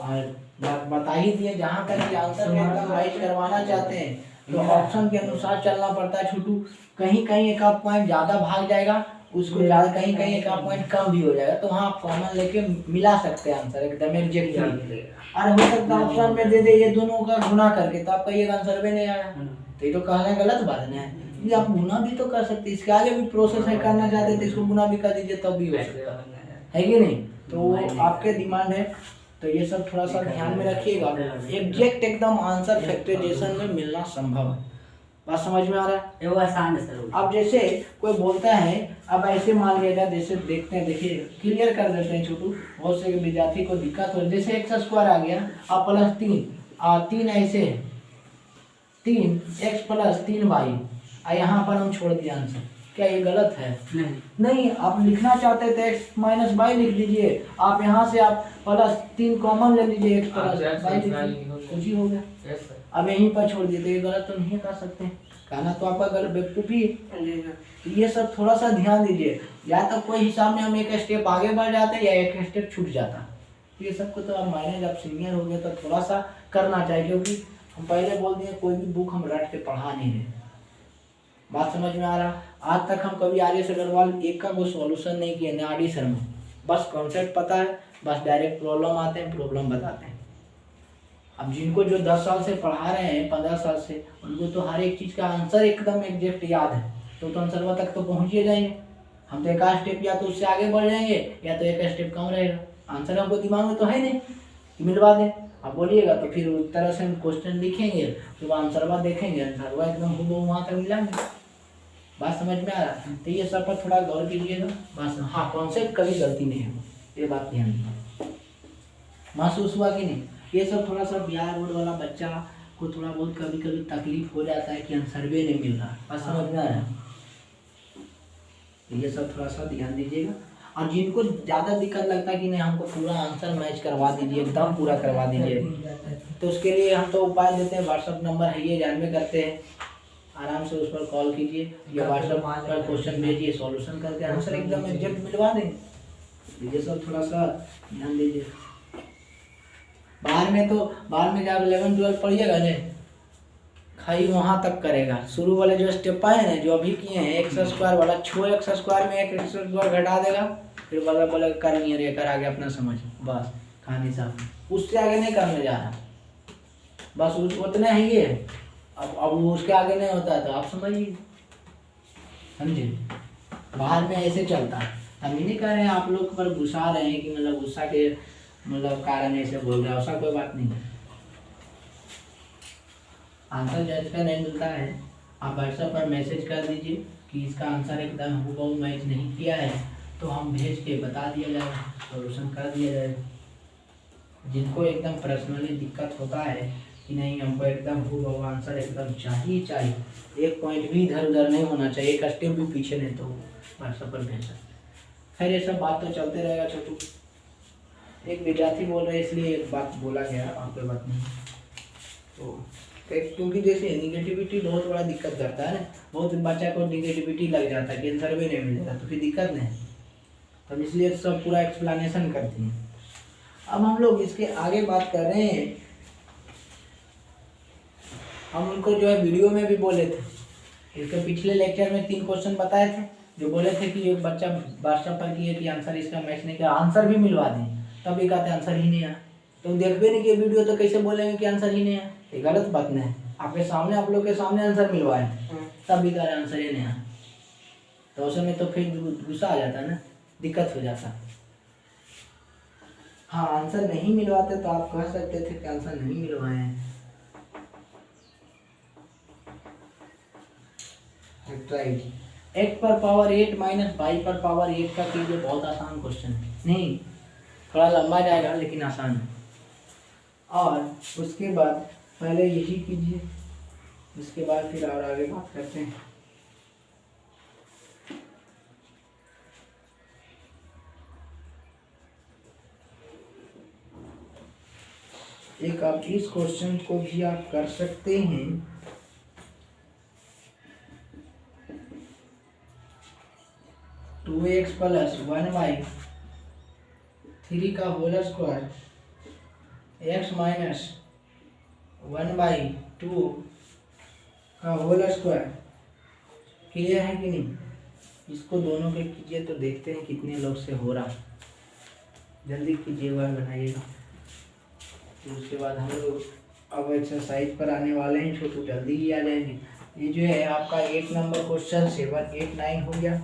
और बता ही दिए, जहाँ तक कि आंसर में एकदम राइट करवाना चाहते हैं तो ऑप्शन के अनुसार चलना पड़ता है छोटू। कहीं कहीं एक आध पॉइंट ज़्यादा भाग जाएगा, उसको ज़्यादा, कहीं कहीं एक आध पॉइंट कम भी हो जाएगा, तो वहाँ आप कॉमन लेके मिला सकते हैं आंसर एकदम एग्जैक्टली। और हो सकता है ऑप्शन में दे दे ये दोनों का गुना करके, तो आपका ये आंसर भी नहीं आया, तो ये तो कहना गलत बात है। ये आप गुना भी तो कर सकते, इसके आगे भी प्रोसेस है, करना चाहते तो इसको गुना भी कर दीजिए तब भी हो सकता है कि नहीं। तो आपके डिमांड है, तो ये सब थोड़ा सा ध्यान में रखिएगा। एग्जैक्ट एकदम आंसर फैक्टराइजेशन में मिलना संभव है। बात समझ में आ रहा है? वो आसान है सर। अब जैसे कोई बोलता है, अब ऐसे मान लिएगा, जैसे देखते हैं, देखिए क्लियर कर देते हैं छोटू, बहुत से विद्यार्थी को दिक्कत हो। जैसे एक्स स्क्वायर आ गया और प्लस 3 ऐसे है, 3 एक्स प्लस 3 वाई, और यहाँ पर हम छोड़ दिया आंसर। क्या ये गलत है? नहीं, आप लिखना चाहते थे एक्स माइनस वाई लिख दीजिए, आप यहाँ से आप प्लस 3 कॉमन ले लीजिए, एक्स प्लस वाई कुछ ही हो गया। अब यहीं पर छोड़ दिए, तो ये गलत तो नहीं कर सकते, कहना तो आपका गलत बेवकूफ़ी है। ये सब थोड़ा सा ध्यान दीजिए, या तो कोई हिसाब में हम एक स्टेप आगे बढ़ जाते हैं या एक स्टेप छूट जाता। ये सब को तो आप मायने, जब सीनियर हो गए तो थोड़ा सा करना चाहिए, क्योंकि हम पहले बोल दिए कोई भी बुक हम रट के पढ़ा नहीं रहे। बात समझ में आ रहा? आज तक हम कभी आर्यस अग्रवाल एक का कोई सॉल्यूशन नहीं किए ना आडी सर में, बस कॉन्सेप्ट पता है, बस डायरेक्ट प्रॉब्लम आते हैं, प्रॉब्लम बताते हैं। अब जिनको जो 10 साल से पढ़ा रहे हैं, 15 साल से, उनको तो हर एक चीज़ का आंसर एकदम एग्जैक्ट याद है, तो आंसर तक तो पहुँच ही जाएंगे। हम तो एक स्टेप या तो उससे आगे बढ़ जाएंगे, या तो एक स्टेप कम रहेगा। आंसर हमको दिमाग में तो है नहीं कि मिलवा दें। आप बोलिएगा तो फिर उस तरह से हम क्वेश्चन लिखेंगे, फिर आंसर देखेंगे, आंसर एकदम हुबहू वहाँ तक मिलाएंगे। बात समझ में आ रहा है? तो ये सब पर थोड़ा गौर कीजिएगा बस। हाँ, कॉन्सेप्ट कभी गलती नहीं है, ये बात ध्यान दीजिए। महसूस हुआ कि नहीं? ये सब थोड़ा सा बिहार बोर्ड वाला बच्चा को थोड़ा बहुत कभी कभी तकलीफ हो जाता है कि सर्वे नहीं मिल रहा, बात समझ में आ रहा है? तो ये सब थोड़ा सा ध्यान दीजिएगा। और जिनको ज़्यादा दिक्कत लगता है कि नहीं हमको पूरा आंसर मैच करवा दीजिए, एकदम पूरा करवा दीजिए, तो उसके लिए हम तो उपाय देते हैं। व्हाट्सअप नंबर है ये, जानवे करते हैं, आराम से उस पर कॉल कीजिए या व्हाट्सएप पर क्वेश्चन भेजिए, सॉल्यूशन करके आंसर एकदम एग्जैक्ट मिलवा देंगे। ये सब थोड़ा सा ध्यान दीजिए। बाहर में जब 11-12 पढ़िएगा ना, खाली वहाँ तक करेगा। शुरू वाले जो स्टेप आए ना, जो अभी किए हैं, एक्स स्क्वायर वाला, छो एक्स स्क्वायर में एक एक्स स्क्वायर घटा देगा, फिर वाला वाला कर नहीं रे कर आगे अपना समझ, बस कहानी साहब। उससे आगे नहीं करने जा रहा, बस उतना ही है। अब उसके आगे नहीं होता है तो आप समझिए, समझे। बाहर में ऐसे चलता है। हम ये नहीं कह रहे हैं आप लोग पर गुस्सा रहे हैं कि मतलब गुस्सा के मतलब कारण ऐसे बोल रहे हैं, ऐसा कोई बात नहीं है। आंसर जज का नहीं मिलता है, आप व्हाट्सएप पर मैसेज कर दीजिए कि इसका आंसर एकदम हूबहू मैच नहीं किया है, तो हम भेज के बता दिया जाएगा, सोल्यूशन कर दिया जाएगा। जिनको एकदम पर्सनली दिक्कत होता है कि नहीं हमको एकदम हूबहू आंसर एकदम चाहिए, एक पॉइंट भी इधर उधर नहीं होना चाहिए, एक स्टेप भी पीछे नहीं, तो व्हाट्सएप पर भेज सकते। खैर ये सब बात तो चलते रहेगा छोटू। एक विद्यार्थी बोल रहे इसलिए एक बात बोला गया, आप कोई बात नहीं। तो क्योंकि जैसे निगेटिविटी बहुत बड़ा दिक्कत करता है ना, बहुत बच्चा को निगेटिविटी लग जाता है कि आंसर भी नहीं मिलेगा, तो फिर दिक्कत नहीं। तो इसलिए सब पूरा एक्सप्लेनेशन करती हैं। अब हम लोग इसके आगे बात कर रहे हैं। हम उनको जो है वीडियो में भी बोले थे, इसके पिछले लेक्चर में 3 क्वेश्चन बताए थे, जो बोले थे कि एक बच्चा व्हाट्सएप पर किए कि आंसर इसका मैच नहीं किया, आंसर भी मिलवा दें, तब भी कहते आंसर ही नहीं आया। तो देख भी नहीं कि वीडियो, तो कैसे बोलेंगे कि आंसर ही नहीं आया? ये गलत बात नहीं है। आपके सामने, आप लोग के सामने आंसर मिलवाए, तब भी कह रहे आंसर ही नहीं आया, तो उस समय तो फिर गुस्सा आ जाता है ना, दिक्कत हो जाता है। हाँ, आंसर नहीं मिलवाते तो आप कह सकते थे कि आंसर नहीं मिलवाए हैं। राइट। x पर पावर 8 माइनस y पर पावर 8 का कीजिए। बहुत आसान क्वेश्चन है, नहीं थोड़ा लंबा जाएगा लेकिन आसान है। और उसके बाद पहले यही कीजिए, उसके बाद फिर और आगे बात करते हैं। एक आप इस क्वेश्चन को भी आप कर सकते हैं। 2x प्लस 1/3 का होल स्क्वायर x माइनस 1/2 का होल स्क्वायर क्लियर है कि नहीं? इसको दोनों के कीजिए तो देखते हैं कितने लोग से हो रहा। जल्दी कीजिएगा, बनाइएगा। तो उसके बाद हम लोग अब एक्सरसाइज पर आने वाले हैं, छोटू जल्दी ही आ जाएंगे। ये जो है आपका 1 नंबर क्वेश्चन 7, 8, 9 हो गया।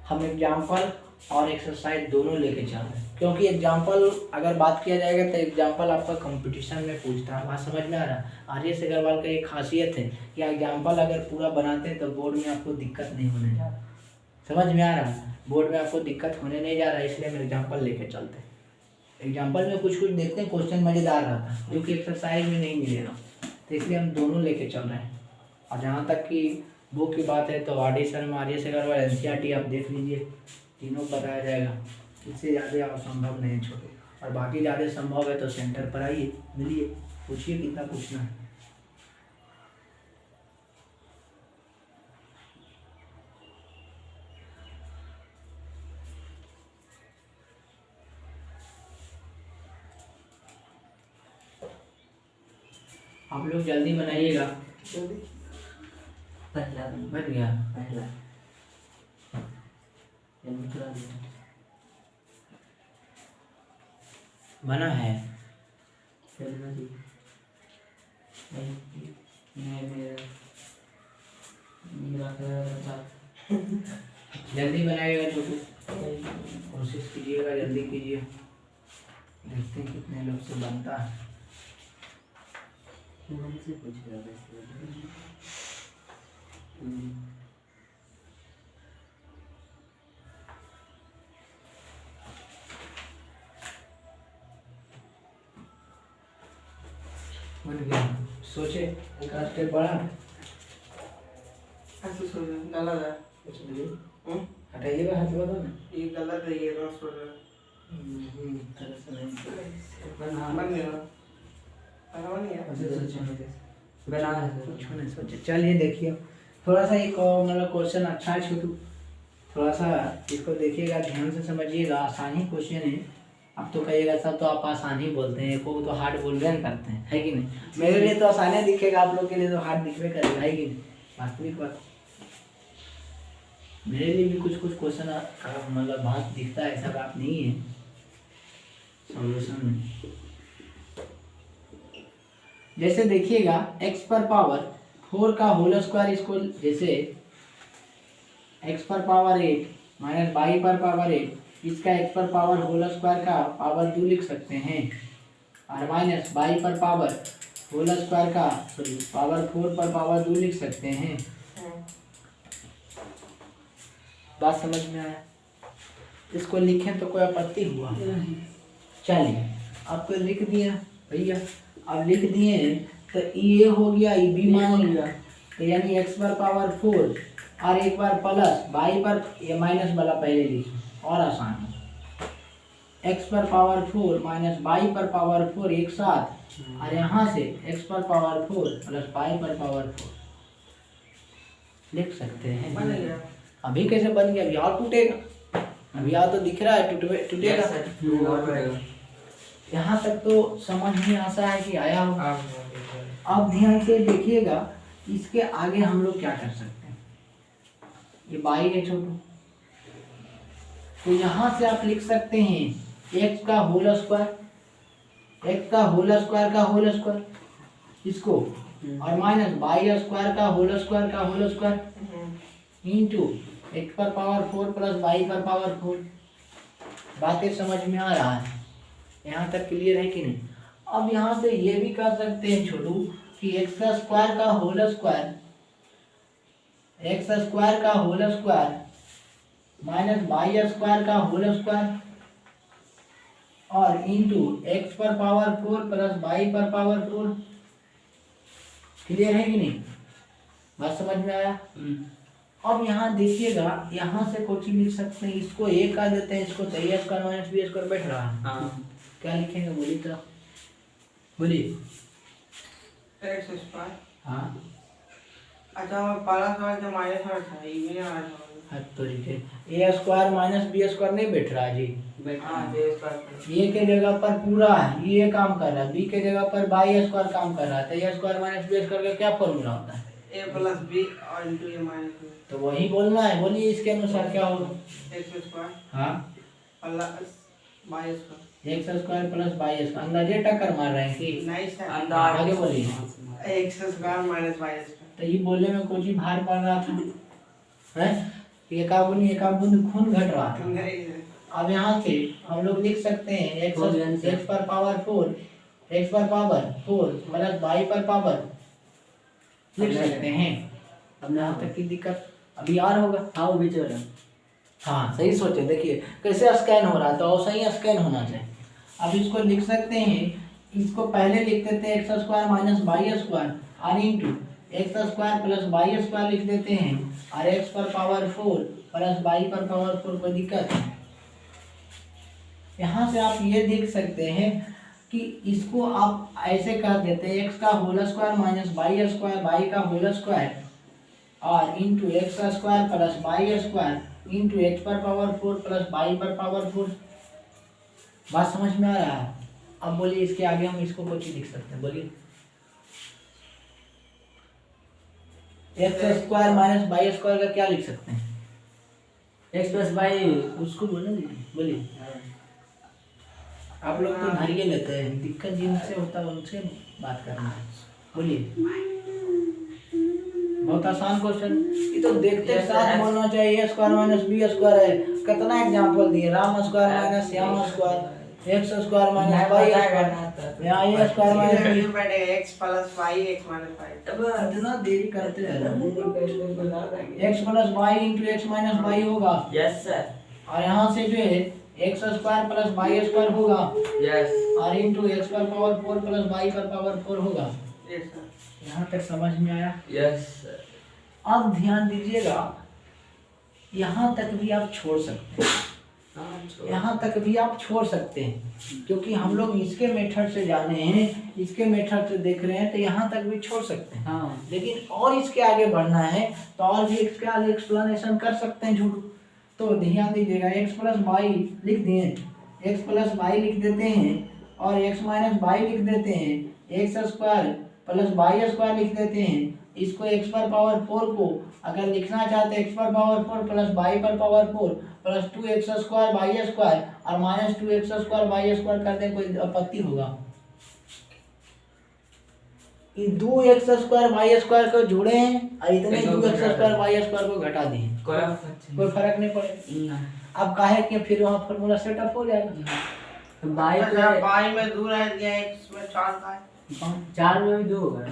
हम एग्जाम्पल और एक्सरसाइज दोनों लेके चल रहे हैं, क्योंकि एग्जाम्पल अगर बात किया जाएगा तो एग्जाम्पल आपका कंपटीशन में पूछता है। बात समझ में आ रहा है? आर्यस अग्रवाल का एक खासियत है कि एग्जाम्पल अगर पूरा बनाते हैं तो बोर्ड में आपको दिक्कत नहीं होने जा रहा। समझ में आ रहा है? बोर्ड में आपको दिक्कत होने नहीं जा रहा, इसलिए हम एग्जाम्पल लेके चलते हैं। एग्जाम्पल में कुछ देखते हैं, क्वेश्चन मज़ेदार रहता है जो कि एक्सरसाइज में नहीं मिलेगा, तो इसलिए हम दोनों लेके चल रहे हैं। और जहाँ तक कि बुक की बात है तो R D Sharma, आर्यस Agarwal, NCERT आप देख लीजिए, तीनों बताया जाएगा। इससे ज़्यादा आप संभव नहीं छोटे, और बाकी ज़्यादा संभव है तो सेंटर पर आइए, मिलिए, पूछिए कितना पूछना है। आप लोग जल्दी बनाइएगा। पहला बन गया? पहला बना है? चलना जी नहीं मेरा जल्दी बनाइएगा छोटू, कोशिश कीजिएगा, जल्दी कीजिए, देखते हैं कितने लोग से बनता है। हमसे पूछेगा वैसे। बन गया। सोचे एक आध स्टेप बढ़ा, ऐसे सोच गलत है। कुछ नहीं हटाइएगा, हाथ बताओ ना। ये गलत है, ये रॉस हो रहा है। तरह से नहीं बन गया बना नहीं है। बना है, कुछ नहीं सोचे। चलिए देखिए, थोड़ा सा एक मतलब क्वेश्चन अच्छा है छोटू, थोड़ा सा इसको देखिएगा, ध्यान से समझिएगा, आसान ही क्वेश्चन है। अब तो कहिएगा सब तो आप आसान ही बोलते हैं, को तो हार्ड बोलबे नहीं करते हैं, है कि नहीं। मेरे लिए तो आसान ही दिखेगा, आप लोग के लिए तो हार्ड दिखबे करेगा, है कि नहीं। वास्तविक बात, मेरे लिए भी कुछ कुछ क्वेश्चन मतलब बहुत दिखता है, ऐसा बात नहीं है सॉल्यूशन में। जैसे देखिएगा x पर पावर 4 का होल स्क्वायर, इसको जैसे x पर पावर 8 माइनस y पर पावर 8, इसका x पर पावर होल स्क्वायर का पावर 2 लिख सकते हैं, और माइनस y पर पावर होल स्क्वायर का पावर 4 पर पावर 2 लिख सकते हैं। बात समझ में आया? इसको लिखें तो कोई आपत्ति हुआ? चलिए आपको लिख दिया भैया, अब लिख दिए तो ये हो गया, ये भी मान लिया, तो यानी x पर पावर 4 और एक बार प्लस y पर, ये माइनस वाला पहले लिखो और आसान है। x पर पावर 4 माइनस y पर पावर 4 एक साथ, और यहाँ से x पर पावर 4 प्लस y पर पावर 4 लिख सकते हैं। बन गया। अभी कैसे बन गया? अभी और टूटेगा, अभी यहाँ तो दिख रहा है टूटेगा। यहाँ तक तो समझ में आशा है कि आया हो। अब ध्यान से देखिएगा, इसके आगे हम लोग क्या कर सकते हैं। ये बाई है छोटू, तो यहाँ से आप लिख सकते हैं x का होल स्क्वायर, x का होल स्क्वायर का होल स्क्वायर इसको, और माइनस y स्क्वायर का होल स्क्वायर का होल स्क्वायर इंटू x पर पावर 4 प्लस y पर पावर 4। बातें समझ में आ रहा है? यहाँ तक क्लियर है कि नहीं? अब यहाँ से ये भी कर सकते हैं छोटू कि x स्क्वायर का होल स्क्वायर, x स्क्वायर का whole square minus y square का होल स्क्वायर और इंटू x पर पावर 4 प्लस y पर पावर 4। क्लियर है कि नहीं? बात समझ में आया? अब यहाँ देखिएगा, यहाँ से कुछ लिख सकते हैं, इसको a का देते हैं, इसको तो a square minus b square बैठ रहा है। हाँ। क्या लिखेंगे बोलिए तो, बोलिए। x square. हाँ अच्छा मैं पहला सवाल जो माइनस वाला था, ये भी आ रहा तो ठीक है, a square minus b square नहीं बैठ रहा है जी। है। हां ये स्क्वायर। a के जगह पर पूरा है ये काम कर रहा है, b के जगह पर y स्क्वायर काम कर रहा है, तो a square minus b square का क्या फॉर्मूला होता है? a प्लस b और इनटू a माइनस b। तो वही बोलना है, बोलिए इसके अनुसार क्या होगा? x स्क्वायर हाँ plus y square. x square plus y square, अंदाजे टक्कर मार रहे हैं कि नहीं सर, आगे बोलिए। x square minus y square. तो ये बोलने में कुछ ही भार पड़ रहा था, है एक बूंद खून घट रहा था। नहीं सर। अब यहाँ से हम लोग लिख सकते हैं x पर पावर 4, x पर पावर 4 प्लस y पर पावर लिख सकते हैं। अब यहाँ तक की दिक्कत अभी यार होगा। हाँ वो भी चल रहा है। हाँ सही सोचे, देखिए कैसे स्कैन हो रहा है, तो सही स्कैन होना चाहिए। अब इसको लिख सकते हैं, इसको पहले लिख देते हैं x square minus y square और into x square plus y square लिख देते हैं, और x पर पावर 4 प्लस y पर पावर 4। कोई दिक्कत है? यहाँ से आप ये देख सकते हैं कि इसको आप ऐसे कर देते हैं, x का whole square minus y square, y का होल स्क्वायर और into x square plus y square into x पर पावर 4 प्लस y पर पावर 4। बात समझ में आ रहा है? अब बोलिए इसके आगे हम इसको कुछ लिख सकते हैं, बोलिए। X square minus Y square का क्या लिख सकते हैं? X plus Y. उसको बोलने दीजिए, बोलिए। आप लोग तो धरिए लेते हैं, दिक्कत जिनसे होता है उनसे बात करना है, बोलिए। बहुत आसान क्वेश्चन, ये तो देखते साथ बोलना चाहिए। A square minus b square है, कितना एग्जांपल दिए, Ram square minus Shyam square, x square minus Y square, यहाँ a square minus b. x plus y x minus y। इतना देरी करते हैं, x plus y into x minus y होगा। Yes sir. और यहाँ से जो है x square plus Y square होगा, यस। और इंटू एक्स पर पावर 4 प्लस वाई पर पावर 4 होगा। Yes sir. यहाँ तक समझ में आया? Yes sir. अब ध्यान दीजिएगा, यहाँ तक भी आप छोड़ सकते हैं, यहाँ तक भी आप छोड़ सकते हैं, क्योंकि हम लोग इसके मेथड से जाने हैं, इसके मेथड से देख रहे हैं, तो यहाँ तक भी छोड़ सकते हैं। हाँ। लेकिन और इसके आगे बढ़ना है तो और भी इसके आगे एक्सप्लेनेशन कर सकते हैं झूठ, तो ध्यान दीजिएगा x प्लस वाई लिख दिए, x प्लस वाई लिख देते हैं और x माइनस वाई लिख देते हैं, X square plus Y square लिख देते हैं। इसको x पर पावर 4 को अगर लिखना चाहते हैं x पर पावर 4 प्लस वाई पर power 4 plus 2x square y square और minus 2x square y square कर दें, कोई आपत्ति होगा? ये 2x स्क्वायर वाई स्क्वायर को जोड़े हैं और इतने 2x स्क्वायर वाई स्क्वायर को घटा दिए, कोई फर्क नहीं पड़ेगा। अब काहे कि फिर वहाँ फॉर्मूला सेटअप हो जाएगा। तो बाई बाई में 2 रह गया, x में 4 का है, 4 में भी 2 होगा।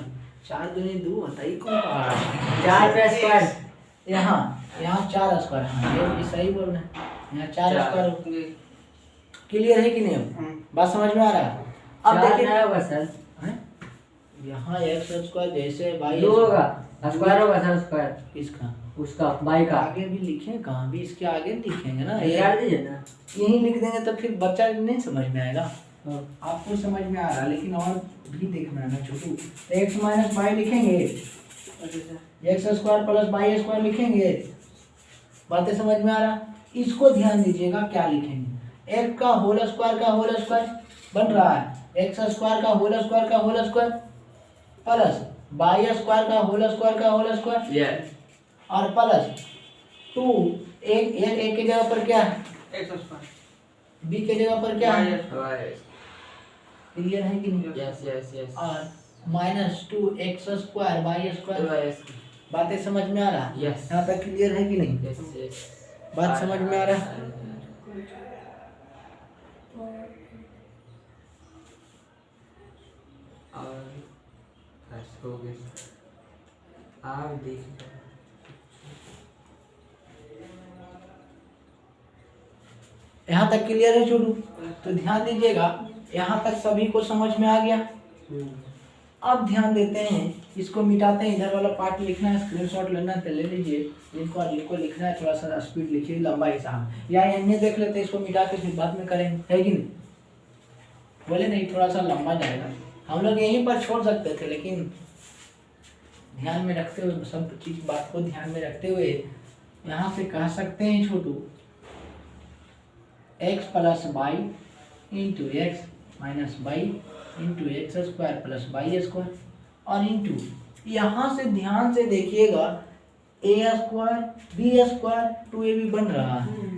4 दूनी 2 होता ही कौन पा रहा है? 4 पे स्क्वायर यहाँ 4 स्क्वायर, हाँ ये भी सही बोल रहे हैं, यहाँ 4 स्क्वायर। क्लियर है कि नहीं? अब बात समझ में आ रहा है? अब देखिए होगा सर, यहाँ एक्स स्क्वायर जैसे वाई 2 होगा, स्क्वायर होगा सर, स्क्वायर इसका उसका बाई का आगे भी लिखे, कहाँ भी इसके आगे लिखेंगे ना, याद दीजिए ना, यही लिख देंगे तो फिर बच्चा नहीं समझ में आएगा। आपको समझ में आ रहा, लेकिन और भी देखना है ना छोटू। तो एक्स माइनस वाई लिखेंगे, x square plus Y square लिखेंगे, बातें समझ में आ रहा। इसको ध्यान दीजिएगा क्या लिखेंगे, एक्स का होल स्क्वायर बन रहा है, एक्स स्क्वायर का whole square plus Y square का होल स्क्वायर और प्लस 2 एक के जगह पर क्या है, x स्क्वायर, बी के जगह पर क्या है, यस क्लियर है कि नहीं? यस और minus 2x square y square, बातें समझ में आ रहा? यस यहाँ तक क्लियर है कि नहीं? यस बात समझ में आ रहा? और बस हो गया। आप देखिए यहाँ तक क्लियर है छोटू? तो ध्यान दीजिएगा, यहाँ तक सभी को समझ में आ गया। अब ध्यान देते हैं, इसको मिटाते हैं, इधर वाला पार्ट लिखना है, स्क्रीनशॉट लेना है तो ले लीजिए, इनको लिखना है, थोड़ा सा स्पीड लिखिए, लंबा हिसाब, या एन्ने देख लेते हैं, इसको मिटा के फिर बाद में करेंगे, है कि नहीं? बोले नहीं थोड़ा सा लंबा जाएगा, हम लोग यहीं पर छोड़ सकते थे, लेकिन ध्यान में रखते हुए, सब चीज बात को ध्यान में रखते हुए यहाँ से कह सकते हैं छोटू, x plus y into x minus y into x square plus Y square और इंटू, यहाँ से ध्यान से देखिएगा, ए स्क्वायर बी स्क्वायर 2ab बन रहा है,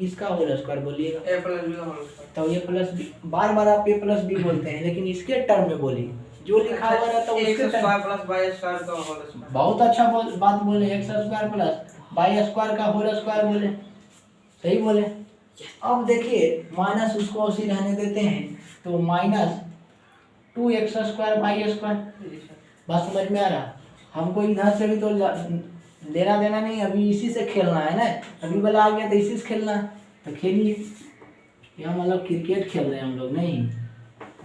इसका होल स्क्वायर बोलिएगा, a plus b whole square, तो ये प्लस बी, बार बार आप ए प्लस बी बोलते हैं, लेकिन इसके टर्म में बोलिए, जो लिखा हुआ रहता है x उसके square term. Plus y square का होल स्क्वायर, बहुत अच्छा बात बोले, x square plus Y square का होल स्क्वायर बोले, सही बोले। अब देखिए माइनस उसको उसी रहने देते हैं, तो minus 2x square y square, बात समझ में आ रहा? हमको इधर से भी तो लेना देना नहीं, अभी इसी से खेलना है ना, अभी वाला आ गया तो इसी से खेलना है, तो खेलिए। यहाँ मतलब क्रिकेट खेल रहे हैं हम लोग नहीं,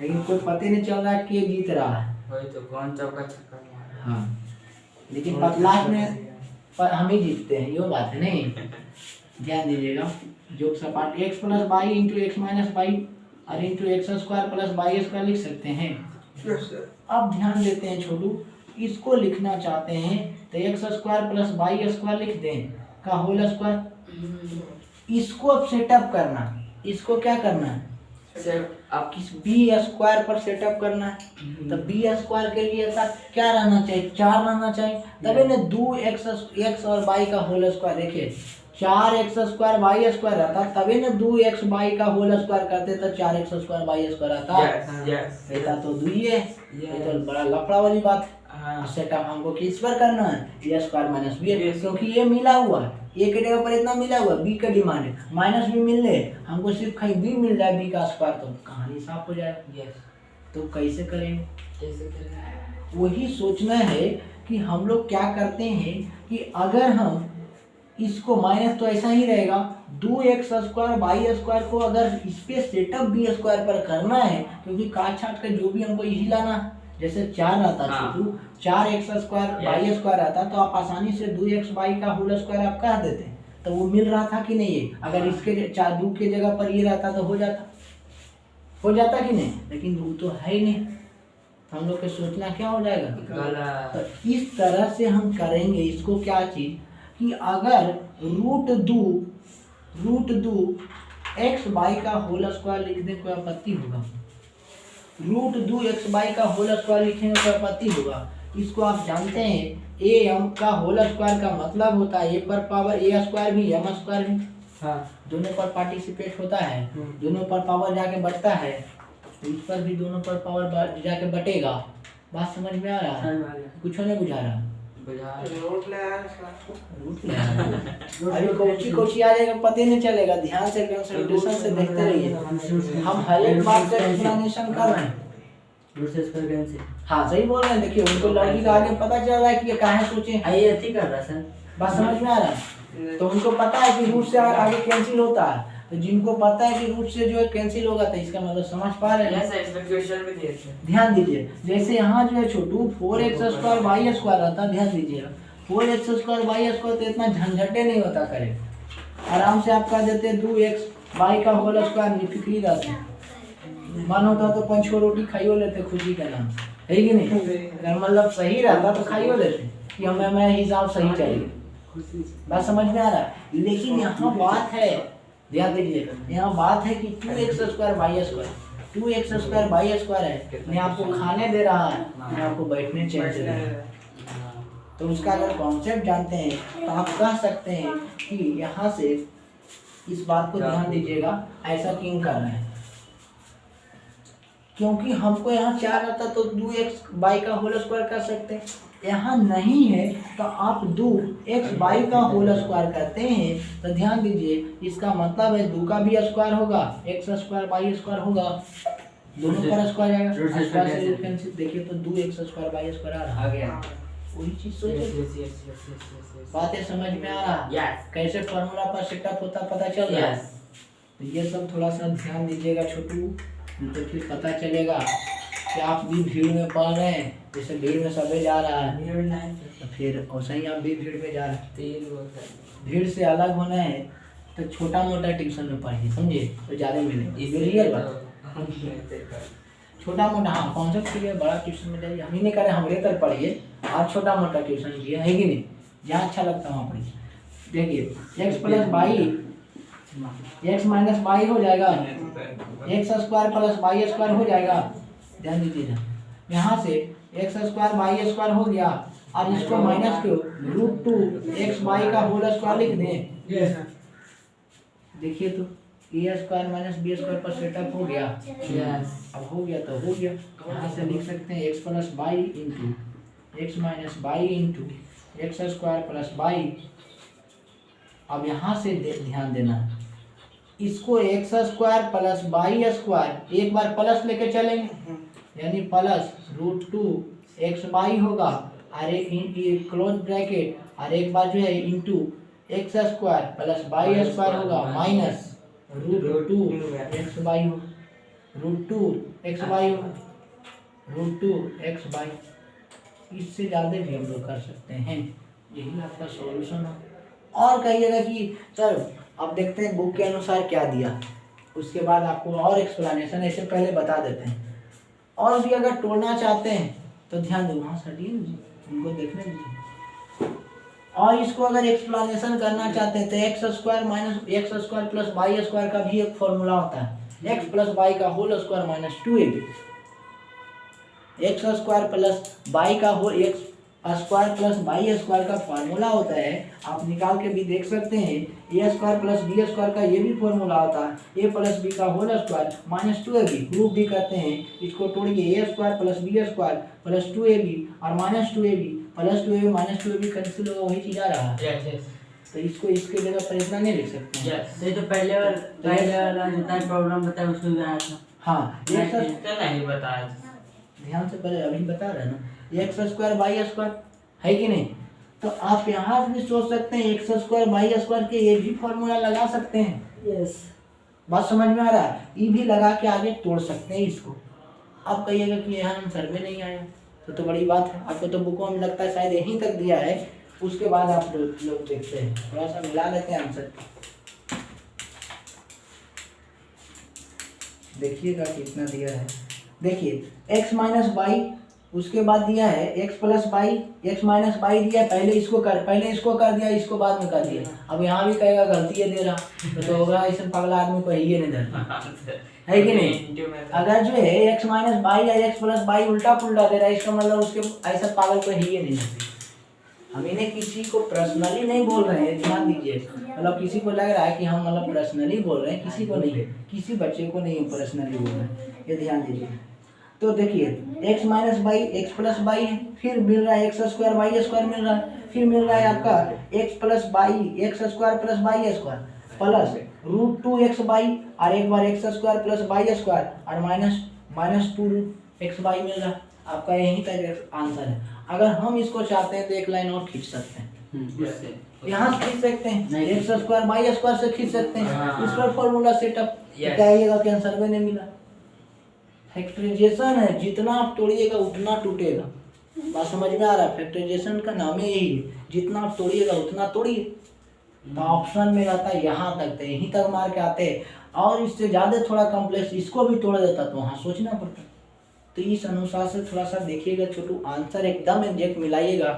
लेकिन कोई पता नहीं चल रहा है कि जीत रहा है, वही तो कौन चौका छक्का मारा। हाँ, लेकिन लास्ट में हम ही जीतते हैं, ये बात है नहीं। ध्यान दीजिएगा, जो सपाट x plus y into x minus y और into x square plus Y square लिख सकते हैं। अब ध्यान देते हैं छोटू, इसको लिखना चाहते हैं तो x square plus Y square लिख दें का होल स्क्वायर। इसको अब सेटअप करना, इसको क्या करना है, आप किस बी स्क्वायर पर सेटअप करना है, तो बी स्क्वायर के लिए क्या रहना चाहिए, 4 रहना चाहिए, तभी ना 2x और y का होल स्क्वायर, देखिए 4x स्क्वायर वाई स्क्वायर रहता, तभी ना 2x y का होल स्क्वायर करते तो 4x स्क्वायर वाई स्क्वायर आता, बेटा तो 2 है, ये तो बड़ा लफड़ा वाली बात है। सेटअप हमको किस पर करना है, ए स्क्वायर माइनस बी, क्योंकि ये मिला हुआ है, ए के जगह पर इतना मिला हुआ, बी का डिमांड है, माइनस भी मिल ले, हमको सिर्फ कहीं बी मिल जाए बी का स्क्वायर, तो कहानी साफ हो जाएगा। तो कैसे करेंगे, वही सोचना है कि हम लोग क्या करते हैं कि अगर हम इसको माइनस तो ऐसा ही रहेगा, 2x स्क्वायर वाई स्क्वायर को अगर इस पे सेटअप बी स्क्वायर पर करना है, क्योंकि काट छाट कर जो भी हमको यही लाना, जैसे 4 रहता छोटू, 4x स्क्वायर वाई स्क्वायर रहता, तो आप आसानी से 2x वाई का होल स्क्वायर आप कह देते, तो वो मिल रहा था कि नहीं, है अगर इसके 2 के जगह पर ये रहता तो हो जाता कि नहीं, लेकिन वो तो है ही नहीं, हम लोग के सोचना क्या हो जाएगा। तो इस तरह से हम करेंगे इसको, क्या चीज कि अगर रूट 2 √2 x का होल स्क्वायर लिख दें, कोई आपत्ति होगा? √2 का होल स्क्वायर लिखेंगे कोई आपत्ति होगा? इसको आप जानते हैं am का होल स्क्वायर का मतलब होता है a पर पावर a स्क्वायर भी m स्क्वायर भी, हाँ दोनों पर पार्टिसिपेट होता है, दोनों पर पावर जाके बढ़ता है, तो इस पर भी दोनों पर पावर जाके बटेगा। बात समझ में आ रहा है? कुछ नहीं बुझा रहा? रूट ले आया इसका। रूट ले आया। अभी कोची आ जाएगा पता ही नहीं चलेगा, ध्यान से कंसंट्रेशन से देखते रहिए। हम हर एक बात का एक्सप्लेनेशन कर रहे हैं। रूट से स्क्वायर कैंसिल। हाँ सही बोल रहे हैं, देखिए उनको लॉजिक आगे पता चल रहा है कि ये काहे सोचे। आइए अति कर रहा सर। बात समझ में आ रहा है? तो उनको पता है कि रूट से आगे कैंसिल होता है, तो जिनको पता है कि रूट से जो है कैंसिल होगा, तो इसका मतलब समझ पा रहे हैं? यस सर, इसमें क्वेश्चन में दिए थे। ध्यान दीजिए, जैसे यहाँ जो है छोटू 4x² y स्क्वायर रहता, ध्यान दीजिएगा 4x² y स्क्वायर, तो इतना झंझटे नहीं होता करे, आराम से आप कर देते 2x y का होल स्क्वायर, निफिक्री रहते। मन होता तो 5 रोटी खाइयो लेते खुशी का नाम, है कि नहीं? अगर मतलब सही रहता तो खाइयो लेते कि हमें हिसाब सही चाहिए। बात समझ में आ रहा है? लेकिन यहाँ बात है, ध्यान दीजिए, यहाँ बात है कि 2x² y square, 2x² y square है, मैं आपको खाने दे रहा है, मैं आपको बैठने चाहिए दे रहा है। तो उसका अगर कॉन्सेप्ट जानते हैं तो आप कह सकते हैं कि यहाँ से इस बात को ध्यान दीजिएगा, ऐसा क्यों कर रहे हैं? क्योंकि हमको यहाँ 4 रहता तो 2x का होल स्क्वायर कर सकते हैं, यहाँ नहीं है तो आप 2x का होल स्क्वायर करते हैं, तो ध्यान दीजिए इसका मतलब है 2 का भी स्क्वायर होगा, x² y स्क्वायर होगा, दोनों पर स्क्वायर आएगा, स्क्वायर से कैंसिल। देखिए तो 2x² y स्क्वायर आ गया, वही चीज सोचिए। बातें समझ में आ रहा? कैसे फॉर्मूला पर सेटअप होता पता चल रहा है? तो ये सब थोड़ा सा ध्यान दीजिएगा छोटू, तो फिर पता चलेगा कि आप भी भीड़ में पड़ रहे हैं, जैसे भीड़ में सबे जा रहा है, तो फिर वैसे ही आप भी भीड़ में जा रहे हैं। भीड़ से अलग होना है तो छोटा मोटा ट्यूशन में पढ़िए, समझे, तो ज़्यादा मिलेगा। रियल बात, छोटा मोटा, हाँ कॉन्सेप्ट के लिए बड़ा ट्यूशन में जाइए, हम ही नहीं करें, हमरे तर पढ़िए, आप छोटा मोटा ट्यूशन किया है कि नहीं, जहाँ अच्छा लगता है वहाँ पढ़िए। देखिए x + y, x - y हो जाएगा, x² + y² हो जाएगा। ध्यान दीजिए, यहाँ से x² y² हो गया, और इसको माइनस को √2 का होल स्क्वायर लिख दें। देखिए तो a² - b² पर सेटअप हो गया। अब हो गया तो हो गया, यहाँ से लिख सकते हैं x + y into x - y into x² + y। अब यहाँ से ध्यान देना, इसको x² + y², एक बार प्लस लेके चलेंगे, यानी प्लस √2 होगा, अरे क्लोज ब्रैकेट, और एक बार जो है इंटू x² + y² होगा, माइनस √2xy हो, √2xy हो, √2xy। इससे ज़्यादा भी हम लोग कर सकते हैं, यही आपका सॉल्यूशन है। और कहिएगा कि सर अब देखते हैं बुक के अनुसार क्या दिया, उसके बाद आपको और एक्सप्लेनेशन ऐसे पहले बता देते हैं। और भी अगर तोड़ना चाहते हैं तो ध्यान दो, वहाँ सटिए उनको देखने दीजिए। और इसको अगर एक्सप्लेनेशन करना चाहते हैं तो x² - x² + y² का भी एक फॉर्मूला होता है, x + y का whole square minus 2ab, x² + y का होल x² + y² का फार्मूला होता है, आप निकाल के भी देख सकते हैं। a² + b² का ये भी फार्मूला होता है, a + b का whole square minus 2ab, proof भी करते हैं। इसको तोड़िए, a² + b² + 2ab और minus 2ab + 2ab minus 2ab cancel होगा, वही चीज आ रहा है। तो इसको इसके जगह पर इतना नहीं लिख सकते हैं। तो ये तो पहले वाला जितना प्रॉब्लम बताया उसमें भी आया था। हाँ नहीं बताया, ध्यान से पहले अभी बता रहे हैं ना, x² y² है कि नहीं। तो आप यहाँ भी सोच सकते हैं x² y² के ये भी फॉर्मूला लगा सकते हैं। यस, बात समझ में आ रहा है, ये भी लगा के आगे तोड़ सकते हैं इसको। आप कहिएगा कि यहाँ आंसर में नहीं आया तो बड़ी बात है, आपको तो बुकों में लगता है शायद यहीं तक दिया है, उसके बाद आप लोग देखते हैं, थोड़ा सा मिला लेते हैं आंसर। देखिएगा कितना दिया है, देखिए x - y उसके बाद दिया है x plus y x minus by दिया है, पहले इसको कर दिया, इसको बाद में कर दिया। अब यहाँ भी कहेगा गलती है दे रहा तो होगा ऐसा पगला आदमी को ही नहीं धरना है कि नहीं। अगर जो है x माइनस बाई या x प्लस बाई उल्टा पुल्टा दे रहा है इसका मतलब उसके ऐसा पागल को ही नहीं धरती। हम इन्हें किसी को पर्सनली नहीं बोल रहे हैं, ध्यान दीजिए। मतलब किसी को लग रहा है कि हम मतलब पर्सनली बोल रहे हैं, किसी को नहीं, किसी बच्चे को नहीं पर्सनली बोल रहे हैं, ये ध्यान दीजिए। तो देखिए x minus y x plus y है, फिर मिल रहा है एक्स स्क्वायर बाई स्क्वायर मिल रहा है, फिर मिल रहा है आपका x plus y x square plus y square plus root 2x y और एक बार x square plus y square और माइनस 2 रूट एक्स बाई मिल रहा है। आपका यही तक आंसर है। अगर हम इसको चाहते हैं तो एक लाइन और खींच सकते हैं, यहाँ से खींच सकते हैं, एक्स स्क्वायर बाई स्क्वायर से खींच सकते हैं। इस पर फॉर्मूला सेटअप बताइएगा कि आंसर में नहीं मिला। फैक्टराइजेशन है, जितना आप तोड़िएगा उतना टूटेगा। बात समझ में आ रहा है? फैक्टराइजेशन का नाम ही यही है, जितना आप तोड़िएगा उतना तोड़िए। तो ऑप्शन में रहता है यहाँ तक, तो यहीं तक मार के आते हैं। और इससे ज़्यादा थोड़ा कॉम्प्लेक्स इसको भी तोड़ देता तो वहाँ सोचना पड़ता। तो इस अनुसार से थोड़ा सा देखिएगा छोटू, आंसर एकदम एग्जैक्ट मिलाइएगा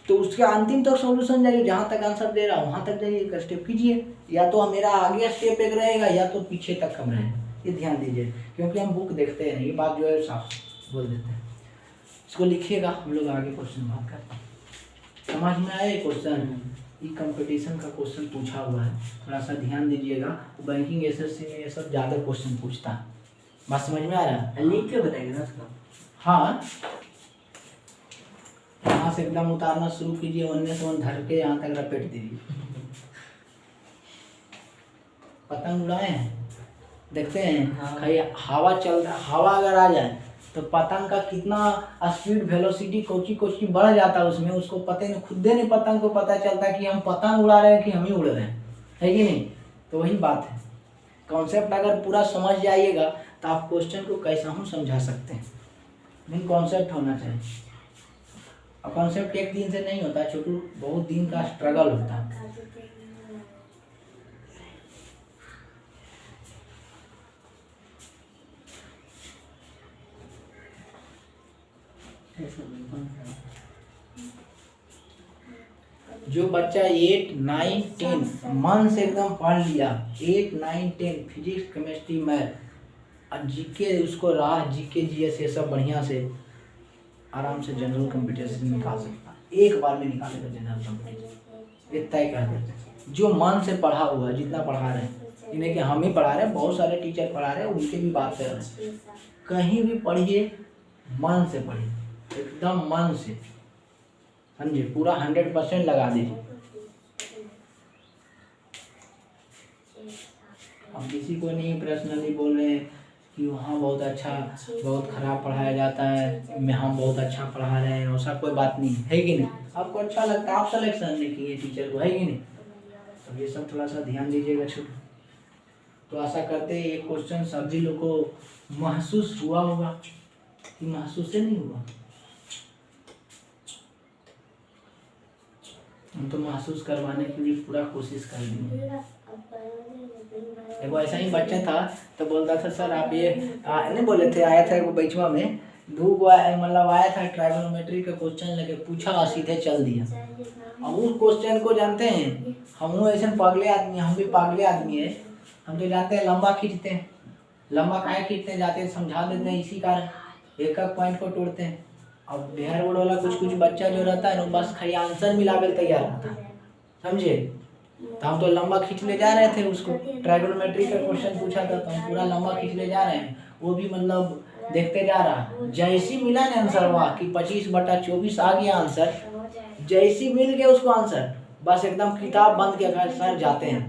तो उसके अंतिम तक सॉल्यूशन जाइए। जहाँ तक आंसर दे रहा वहाँ तक जाइए, एक स्टेप कीजिए। या तो मेरा आगे स्टेप एक रहेगा या तो पीछे तक कम रहेगा, ये ध्यान दीजिए। क्योंकि हम बुक देखते हैं, ये बात जो है साफ बोल देते हैं। इसको लिखिएगा, हम लोग आगे क्वेश्चन बात करते हैं। समझ में आया ये क्वेश्चन? ये कंपटीशन का क्वेश्चन पूछा हुआ है, थोड़ा सा ध्यान दीजिएगा। बैंकिंग एसएससी में ये सब ज़्यादा क्वेश्चन पूछता है। बात समझ में आ रहा है? लिख के बताएंगे ना उसका। हाँ, यहाँ से एकदम उतारना शुरू कीजिए, वन्य से वन धर के यहाँ तक लपेट दीजिए। पतंग उड़ाए हैं, देखते हैं। हाँ। कहीं हवा चल रहा, हवा अगर आ जाए तो पतंग का कितना स्पीड वेलोसिटी कोची बढ़ जाता है उसमें, उसको पता नहीं, खुद नहीं पतंग को पता चलता कि हम पतंग उड़ा रहे हैं कि हम ही उड़ रहे हैं, है कि नहीं। तो वही बात है, कॉन्सेप्ट अगर पूरा समझ जाइएगा तो आप क्वेश्चन को कैसा हम समझा सकते हैं। मेन कॉन्सेप्ट होना चाहिए। और कॉन्सेप्ट एक दिन से नहीं होता छोटू, बहुत दिन का स्ट्रगल होता है। जो बच्चा 8, 9, 10 मन से एकदम पढ़ लिया, 8, 9, 10 फिजिक्स केमिस्ट्री मैथ और जीके उसको रहा, जीके जीएस ये सब बढ़िया से आराम से जनरल कंपटीशन निकाल सकता है। एक बार में निकालेगा जनरल कंपटीशन, ये तय कर देते हैं। जो मन से पढ़ा हुआ है, जितना पढ़ा रहे हैं, इन्हें कि हम ही पढ़ा रहे हैं, बहुत सारे टीचर पढ़ा रहे हैं, उनके भी बात कर रहे हैं। कहीं भी पढ़िए, मन से पढ़िए, एकदम मन से समझिए, पूरा 100% लगा दीजिए। हम किसी को नहीं पर्सनली बोल रहे हैं कि वहाँ बहुत अच्छा बहुत खराब पढ़ाया जाता है, हम बहुत अच्छा पढ़ा रहे हैं, ऐसा कोई बात नहीं है कि नहीं। आपको अच्छा लगता है, आप सिलेक्शन नहीं किए टीचर को, है कि नहीं। तो ये सब थोड़ा सा ध्यान दीजिएगा छोटू। तो आशा करते हैं ये क्वेश्चन सभी लोग को महसूस हुआ होगा कि महसूस नहीं हुआ। हम तो महसूस करवाने के लिए पूरा कोशिश कर देंगे। एगो ऐसा ही बच्चा था तो बोलता था सर आप ये नहीं बोले थे, आया था एगो बैचवा में मतलब आया था ट्राइगोनोमेट्री का क्वेश्चन लेके, पूछा और सीधे चल दिया। अब उस क्वेश्चन को जानते हैं, हम ऐसे पागले आदमी, हम भी पागले आदमी है, हम तो जानते हैं लंबा खींचते हैं, लंबा काहे खींचते हैं, जाते हैं समझा देते हैं, इसी कारण एक एक पॉइंट को तोड़ते हैं। अब बिहार बोर्ड वाला कुछ बच्चा जो रहता है ना, बस खाली आंसर मिलावे तैयार रहता है, समझे। तो हम तो लंबा खींच ले जा रहे थे, उसको ट्राइगोनोमेट्री का क्वेश्चन पूछा था तो हम पूरा लंबा खींच ले जा रहे हैं, वो भी मतलब देखते जा रहा। जैसी मिला ना आंसर हुआ कि 25/24 आ गया आंसर, जैसी मिल गया उसको आंसर, बस एकदम किताब बंद किया, सर जाते हैं,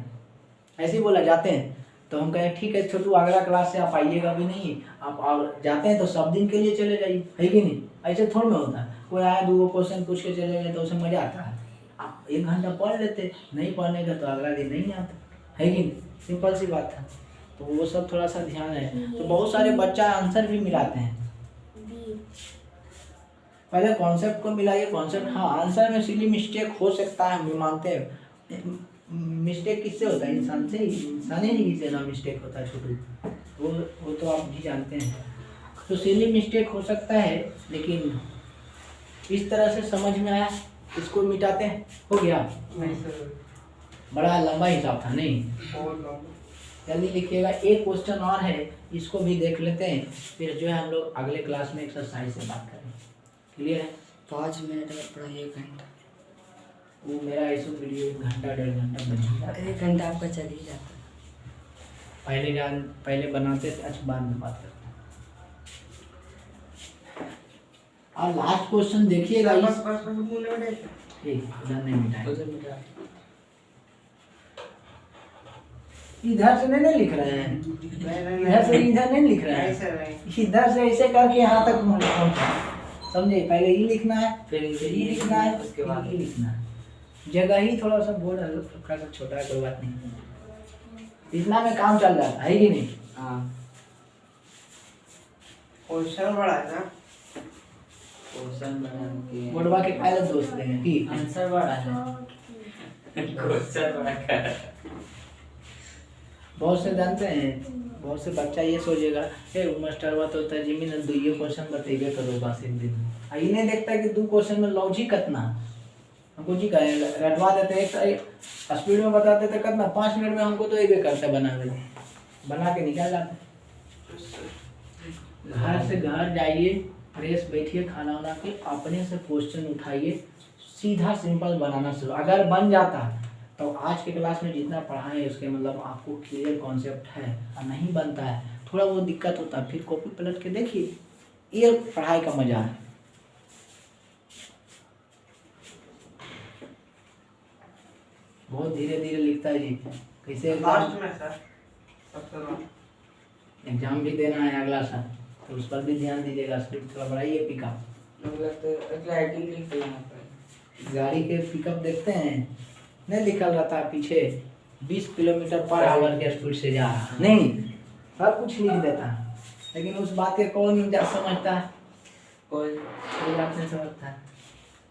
ऐसे ही बोला जाते हैं। तो हम कहें ठीक है छोटू, अगला क्लास से आप आइएगा भी नहीं, आप जाते हैं तो सब दिन के लिए चले जाइए, है कि नहीं। ऐसे थोड़ा में होता है, कोई आया 2 क्वेश्चन पूछ के चले गए तो उसमें मजा आता है। आप 1 घंटा पढ़ लेते, नहीं पढ़ने का तो अगला दिन नहीं आता, है कि नहीं। सिंपल सी बात है। तो वो सब थोड़ा सा ध्यान है। तो बहुत सारे बच्चा आंसर भी मिलाते हैं, पहले कॉन्सेप्ट को मिलाइए। कॉन्सेप्ट, हाँ आंसर में सिली मिस्टेक हो सकता है, हम मानते हैं। मिस्टेक किससे होता है? इंसान से, इंसान ही से ना मिस्टेक होता है छोटू, वो तो आप भी जानते हैं। तो सिली मिस्टेक हो सकता है, लेकिन इस तरह से समझ में आया, इसको मिटाते हैं, हो गया। नहीं सर, बड़ा लंबा हिसाब था नहीं, बहुत लंबा। जल्दी लिखिएगा। एक क्वेश्चन और है, इसको भी देख लेते हैं, फिर जो है हम लोग अगले क्लास में एक्सरसाइज से बात करेंगे। क्लियर है? 5 मिनट अगर पढ़ा 1 घंटा, वो मेरा ऐसा वीडियो 1 घंटा 1.5 घंटा बन जाता है। 1 घंटा आपका चल ही जाता है। पहले बनाते थे, अच्छा बाद में बात करते हैं। और लास्ट क्वेश्चन देखिएगा, बस बस बस मुंह में डाल। इधर नहीं मिटाएंगे, उधर मिटा। इधर से नहीं लिख रहे हैं, नहीं इधर से इधर नहीं लिख रहे नहीं हैं, सर, नहीं। इधर से ऐसे करके यहाँ तक पहुँचा, समझे? पहले ये लिखना है, फिर ये लिखना है, उसके बाद ये लिखना है। जगह ही थोड़ा सा बोर्ड थोड़ा सा छोटा है, कोई बात नहीं, इतना में काम चल जाता है कि नहीं? हाँ, क्वेश्चन बड़ा है ना। क्वेश्चन बना के बोर्डवा के पहले दोस्त देंगे कि आंसर बड़ा है, क्वेश्चन बड़ा है। बहुत से जानते हैं, बहुत से बच्चा ये सोचेगा हे मास्टरवा तो तर्जुमे ने 2 क्वेश्चन बतेबे करो बस एक दिन, आ ये नहीं देखता कि 2 क्वेश्चन में लॉजिक कितना, हमको जी कहे रटवा देते, एक स्पीड में बताते थे कितना 5 मिनट में हमको तो एक करते बना के निकल जाते। घर से घर जाइए, फ्रेश बैठिए, खाना वाना के अपने से क्वेश्चन उठाइए, सीधा सिंपल बनाना शुरू। अगर बन जाता तो आज के क्लास में जितना पढ़ाएं उसके मतलब आपको क्लियर कॉन्सेप्ट है, और नहीं बनता है थोड़ा वो दिक्कत होता है, फिर कॉपी पलट के देखिए, ये पढ़ाई का मजा है। बहुत धीरे धीरे लिखता है जी, कैसे लास्ट में सर, सबसे लास्ट। एग्जाम भी देना है अगला साल, तो उस पर भी ध्यान दीजिएगा, स्पीड थोड़ा बढ़ाइए पिकअप। मतलब तो राइटिंग लिख के यहाँ पर गाड़ी के पिकअप देखते हैं, नहीं निकल रहा था पीछे 20 किलोमीटर पर आवर के स्पीड से जा रहा, नहीं सब कुछ लिख देता है, लेकिन उस बात के कौन समझता है? कोई बात नहीं समझता है।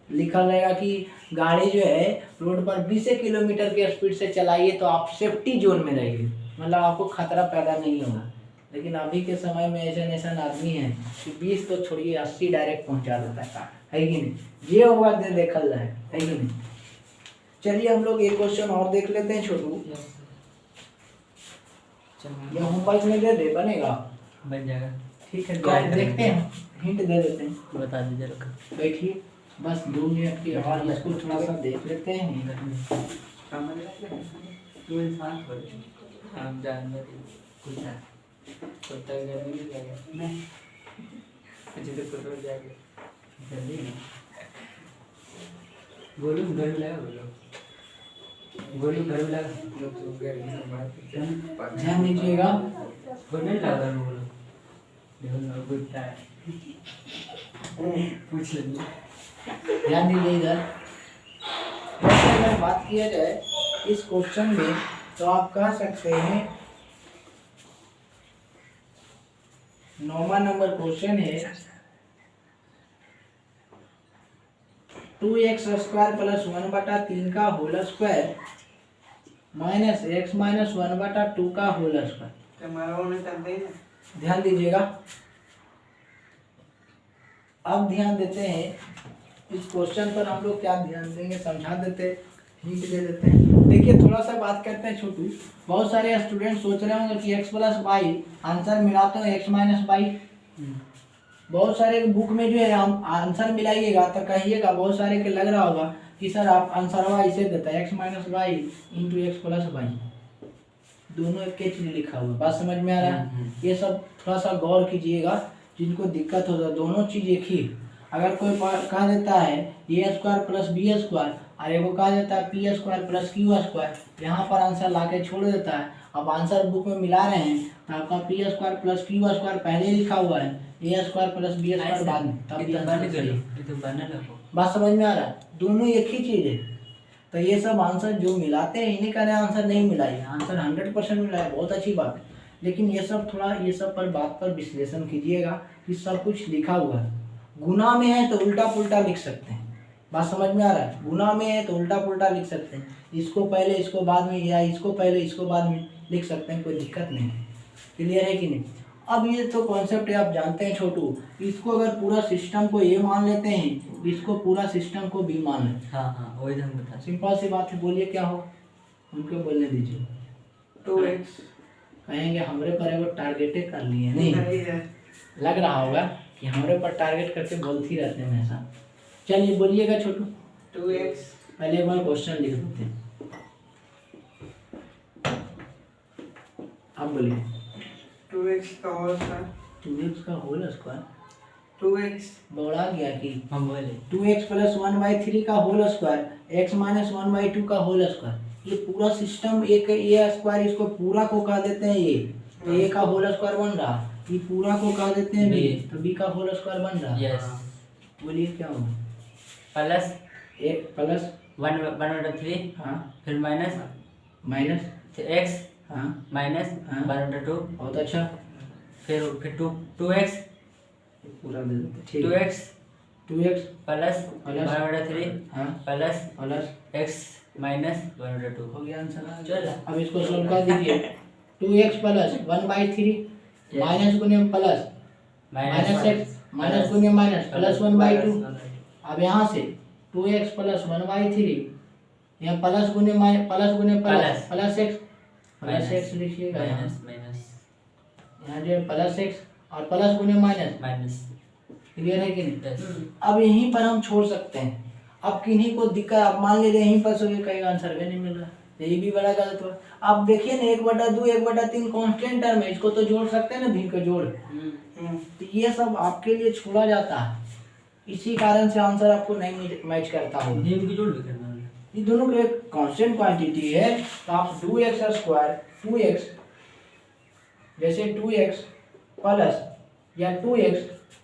लिखा रहेगा कि गाड़ी जो है रोड पर 20 किलोमीटर के स्पीड से चलाइए तो आप सेफ्टी जोन में रहिए, मतलब आपको खतरा पैदा नहीं होगा। लेकिन अभी के समय में ऐसा आदमी है कि 20 तो छोड़िए 80 डायरेक्ट पहुंचा देता है कि नहीं? ये होगा देखल जाए, है कि नहीं? चलिए हम लोग एक क्वेश्चन और देख लेते हैं छोटू, ये होमवर्क में दे दे, बनेगा? बन जाएगा, ठीक है, देखते हैं, हिंट दे देते हैं, बता दीजिए। बैठिए बस 2 मिनट की, और इसको थोड़ा सा देख लेते हैं। तू इंसान हो, हम जानवर कुछ है, कुत्ता गर्मी भी लगे नहीं, मुझे तो कुछ हो जाएगा जल्दी। बोलो घर में लगा, बोलो घर में लगा, लोग तो गर्मी से बात ध्यान दीजिएगा, बोलने लगा, बोलो देखो ना कुत्ता है, पूछ लेंगे। ध्यान दीजिए इधर। वैसे अगर बात किया जाए इस क्वेश्चन में तो आप कह सकते हैं 9वां नंबर क्वेश्चन है 2x स्क्वायर प्लस 1/3 का whole square minus x minus 1/2 का होल स्क्वायर। कैमरा नहीं चलते ही। ध्यान दीजिएगा, अब ध्यान देते हैं इस क्वेश्चन पर, हम लोग क्या ध्यान देंगे, समझा देते, हिंट दे देते हैं। देखिए थोड़ा सा बात करते हैं छोटू, बहुत सारे स्टूडेंट सोच रहे होंगे कि x प्लस वाई आंसर मिलाते हैं x माइनस वाई, बहुत सारे बुक में जो है हम आंसर मिलाइएगा तो कहिएगा, बहुत सारे के लग रहा होगा कि सर आप आंसर वाई से देता है x minus y into x plus y, दोनों एक ही चीज लिखा हुआ, बात समझ में आ रहा है? ये सब थोड़ा सा गौर कीजिएगा, जिनको दिक्कत होता है दोनों चीज एक ही। अगर कोई कहा देता है ए स्क्वायर प्लस बी स्क्वायर और एगो कहा देता है P square plus Q square, यहाँ पर आंसर ला के छोड़ देता है। अब आंसर बुक में मिला रहे हैं तो आपका P square plus Q square पहले लिखा हुआ है, ए स्क्वायर प्लस बी स्क्वायर बाद में, तब भी आंसर सही है। बात समझ में आ रहा है? दोनों एक ही चीज़ है। तो ये सब आंसर जो मिलाते हैं इन्हीं का आंसर नहीं मिला है, आंसर 100% मिला है, बहुत अच्छी बात है। लेकिन ये सब थोड़ा ये सब पर बात पर विश्लेषण कीजिएगा कि सब कुछ लिखा हुआ है, गुना में है तो उल्टा पुल्टा लिख सकते हैं, बात समझ में आ रहा है? गुना में है तो उल्टा पुल्टा लिख सकते हैं, इसको पहले इसको बाद में, या इसको पहले इसको बाद में लिख सकते हैं, कोई दिक्कत नहीं है। क्लियर है कि नहीं? अब ये तो कॉन्सेप्ट है, आप जानते हैं छोटू। इसको अगर पूरा सिस्टम को ए मान लेते हैं, इसको पूरा सिस्टम को बी मान लेते हैं। हाँ वही तो हम बता। सिंपल सी बात है, बोलिए क्या हो, उनको बोलने दीजिए। 2x कहेंगे हमरे पर एगो टारगेटे कर लिए नहीं, नहीं है। लग रहा होगा कि हमरे पर टारगेट करके बोलते ही रहते हैं हमेशा। चलिए बोलिएगा छोटू। 2x पहले एक बार क्वेश्चन लिख देते हैं, आप बोलिए। 2x का होल स्क्वायर 2x का होल स्क्वायर 2x बढ़ा गया कि हम बोले 2x प्लस 1/3 का होल स्क्वायर, x माइनस 1/2 का होल स्क्वायर। ये पूरा सिस्टम एक ए स्क्वायर, इसको पूरा को कह देते हैं ए, तो ए का होल स्क्वायर बन रहा। ये पूरा को कह देते हैं बी, तो बी का होल स्क्वायर बन रहा। यस। बोलिए क्या होगा? प्लस ए प्लस 1/3 हाँ फिर माइनस माइनस x हाँ माइनस हाँ। 1/2 बहुत अच्छा, फिर 2x पूरा दे देते, ठीक है। 2x 2x प्लस प्लस 1/3 हाँ प्लस प्लस x माइनस 1/2 हो गया आंसर। चल। अब इसको सोल्व कर दीजिए। 2x प्लस 1/3 माइनस गुने प्लस माइनस x माइनस गुने माइनस प्लस 1/2। अब यहाँ से 2x प्लस 1/3 यहाँ प्लस गुने plus plus x plus x लिखिएगा यहाँ। माइनस यहाँ जो प्लस x और प्लस गुने माइनस, माइनस। क्लियर है कि नहीं? यस। अब यहीं पर हम छोड़ सकते हैं। अब किन्हीं को दिक्कत, आप मान लीजिए यहीं पर से कहीं आंसर भी नहीं मिल रहा, यही भी बड़ा गलत हुआ। आप देखिए ना 1/2 1/3 कांस्टेंट टर्म है, इसको तो जोड़ सकते हैं ना, भी का जोड़। तो ये सब आपके लिए छोड़ा जाता है, इसी कारण से आंसर आपको नहीं मैच करता होगा। नेम की जोड़ भी करना है। ये दोनों की एक कांस्टेंट क्वांटिटी है, तो आप 2x स्क्वायर 2x जैसे 2x प्लस या 2x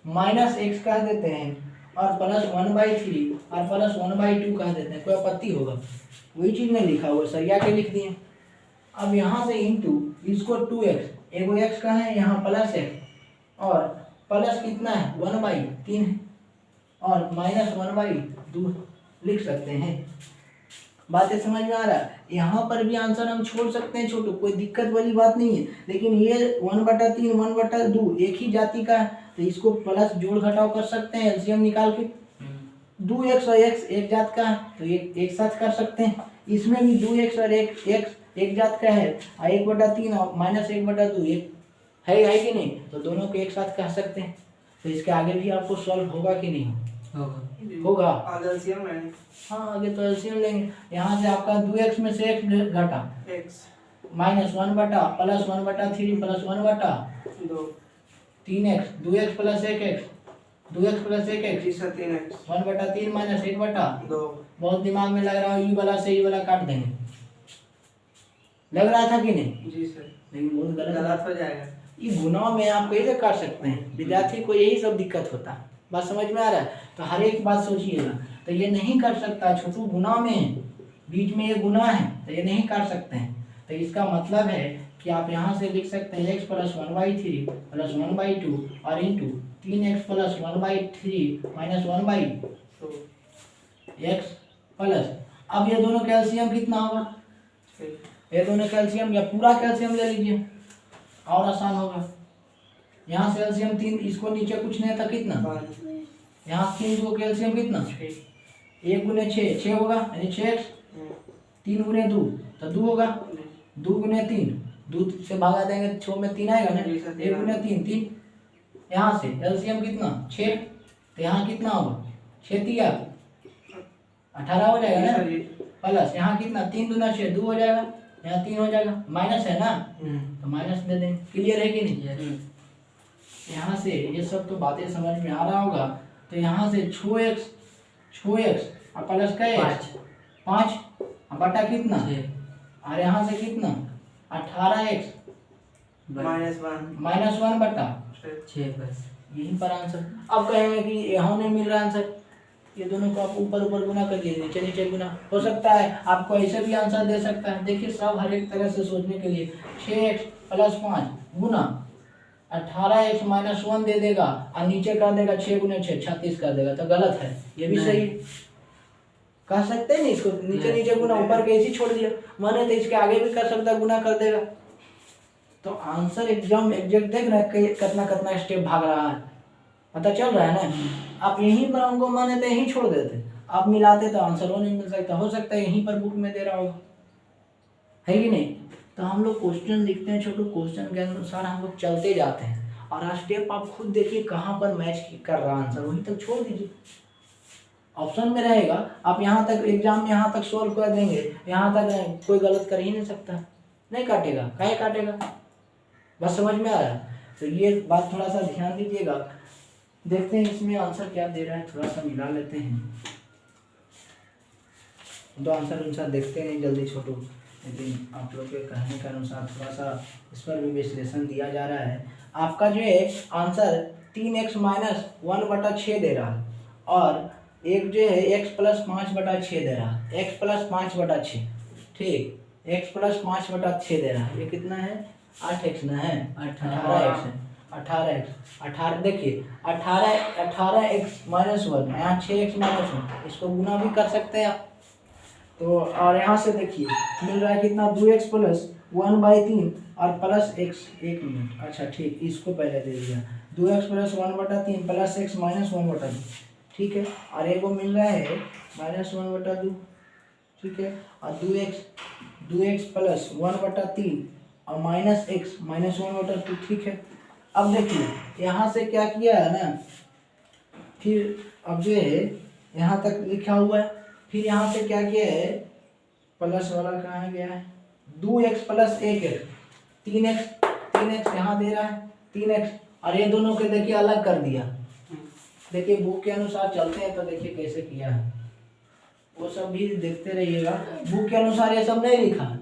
माइनस x कह देते हैं और प्लस 1/3 और प्लस 1/2 कह देते हैं, कोई आपत्ति होगा? वही चीज नहीं लिखा हुआ, सरिया के लिख दिए। अब यहाँ से इंटू इसको 2x, एगो x का है यहाँ प्लस x और प्लस कितना है 1/3 है और माइनस 1/2 लिख सकते हैं। बातें समझ में आ रहा है? यहाँ पर भी आंसर हम छोड़ सकते हैं छोटू, कोई दिक्कत वाली बात नहीं है। लेकिन ये 1/3 1/2 एक ही जाति का है, तो इसको प्लस जोड़ घटाव कर सकते हैं एलसीएम निकाल के। 2x और x एक जात का है तो एक साथ कर सकते हैं। इसमें भी 2x और x एक जात का है और 1/3 और माइनस 1/2 एक है कि नहीं? तो दोनों को एक साथ कह सकते हैं। तो इसके आगे भी आपको सॉल्व होगा कि नहीं होगा? एलसीएम है। हाँ आगे तो एलसीएम लेंगे। यहाँ से आपका 2x में से x घटा x minus 1/, plus 1/3 plus 1/2 3x 2x plus 1x 2x plus 1x जी सर 3x 1/3 माइनस 1/2। 2 बहुत दिमाग में लग रहा है, ई वाला से ई वाला काट देंगे, लग रहा था कि नहीं? जी सर लेकिन बहुत गलत हो जाएगा। ये गुनाह में आप कैसे काट सकते हैं? विद्यार्थी को यही सब दिक्कत होता है। बात समझ में आ रहा है? तो हर एक बात सोचिएगा। तो ये नहीं कर सकता छोटू, गुनाह में है, बीच में ये गुनाह है, तो ये नहीं कर सकते हैं। तो इसका मतलब है कि आप यहाँ से लिख सकते हैं x प्लस 1/3 प्लस 1/2 और into 3x plus 1/3 minus 1/2 x plus. अब ये दोनों कैल्शियम कितना होगा? ये दोनों कैल्शियम या पूरा कैल्शियम ले लीजिए और आसान होगा। यहाँ से कैल्शियम 3, इसको नीचे कुछ नहीं था, कितना? यहाँ 3 को कैल्शियम कितना? 1 गुने 6 होगा, यानी 6x 3 गुने 2 तो 2 होगा, 2 गुने 3 2 से भागा देंगे 6 में 3 आएगा ना, 1 गुने 3 3। यहाँ से एलसीएम कितना 6, तो यहाँ कितना होगा 6 3 18 हो जाएगा ना, प्लस यहाँ कितना 3 दूना 6 2 हो जाएगा, यहाँ 3 हो जाएगा, माइनस है ना तो माइनस दे देंगे। क्लियर है कि नहीं? यहाँ से ये सब तो बातें समझ में आ रहा होगा। तो यहाँ से 6x और प्लस का 5 बटा कितना और यहाँ से कितना 18x माइनस 1 बटा 6 बस। यहीं पर आंसर। अब कहेंगे कि यहाँ नहीं मिल रहा आंसर, ये दोनों को आप ऊपर ऊपर गुना कर लीजिए, नीचे नीचे गुना हो सकता है, आपको ऐसे भी आंसर दे सकता है। देखिए सब हर एक तरह से सोचने के लिए 6x प्लस 5 गुना 18x माइनस 1 दे देगा और नीचे कर देगा 6 गुने 6 36 कर देगा, तो गलत है। ये भी सही कह सकते हैं ना, इसको नीचे नीचे गुना ऊपर के इसी छोड़ दिया, माने तो इसके आगे भी कर सकता है, गुना कर देगा। तो आंसर एकदम एग्जैक्ट देख रहे हैं कितना कितना स्टेप भाग रहा है, पता चल रहा है ना। आप यहीं पर हमको माने तो यहीं छोड़ देते, आप मिलाते तो आंसर वो नहीं मिल सकता, हो सकता है यहीं पर बुक में दे रहा होगा, है कि नहीं। तो हम लोग क्वेश्चन लिखते हैं छोटू, क्वेश्चन के अनुसार हम लोग चलते जाते हैं और स्टेप आप खुद देखिए कहाँ पर मैच कर रहा आंसर, वहीं तक छोड़ दीजिए। ऑप्शन में रहेगा, आप यहाँ तक एग्जाम में यहाँ तक सोल्व कर देंगे, यहाँ तक कोई गलत कर ही नहीं सकता, नहीं काटेगा, काहे काटेगा। बस समझ में आ रहा है। तो ये बात थोड़ा सा ध्यान दीजिएगा। देखते हैं इसमें आंसर क्या दे रहा है, थोड़ा सा मिला लेते हैं। तो आंसर देखते नहीं जल्दी छोटू, लेकिन आप लोग के कहने के अनुसार थोड़ा सा इस पर भी विश्लेषण दिया जा रहा है। आपका जो है आंसर 3x - 1/6 दे रहा है और एक जो है x + 5/6 दे रहा है, x + 5/6, ठीक, x + 5/6 दे रहा है। ये कितना है, 8x ना है, 18x है, 18x देखिए 18x - 1, यहाँ 6x - 1, इसको गुना भी कर सकते हैं आप। तो और यहाँ से देखिए मिल रहा है कितना, 2x + 1/3 और प्लस x, 1 मिनट, अच्छा ठीक, इसको पहले दे दिया, 2x + 1/3 + x - 1/2, ठीक है। और एक वो मिल रहा है -1/2, ठीक है, और 2x + 1/3 और -x - 1/2, ठीक है। अब देखिए यहाँ से क्या किया है ना, फिर अब जो है यहाँ तक लिखा हुआ है, फिर यहाँ से क्या किया है, प्लस वाला कहाँ गया है, 2x + 1x, 3x यहाँ दे रहा है, 3x, और ये दोनों के देखिए अलग कर दिया। देखिए बुक के अनुसार चलते हैं तो देखिए कैसे किया है, वो सब भी देखते रहिएगा। बुक के अनुसार ये सब नहीं लिखा,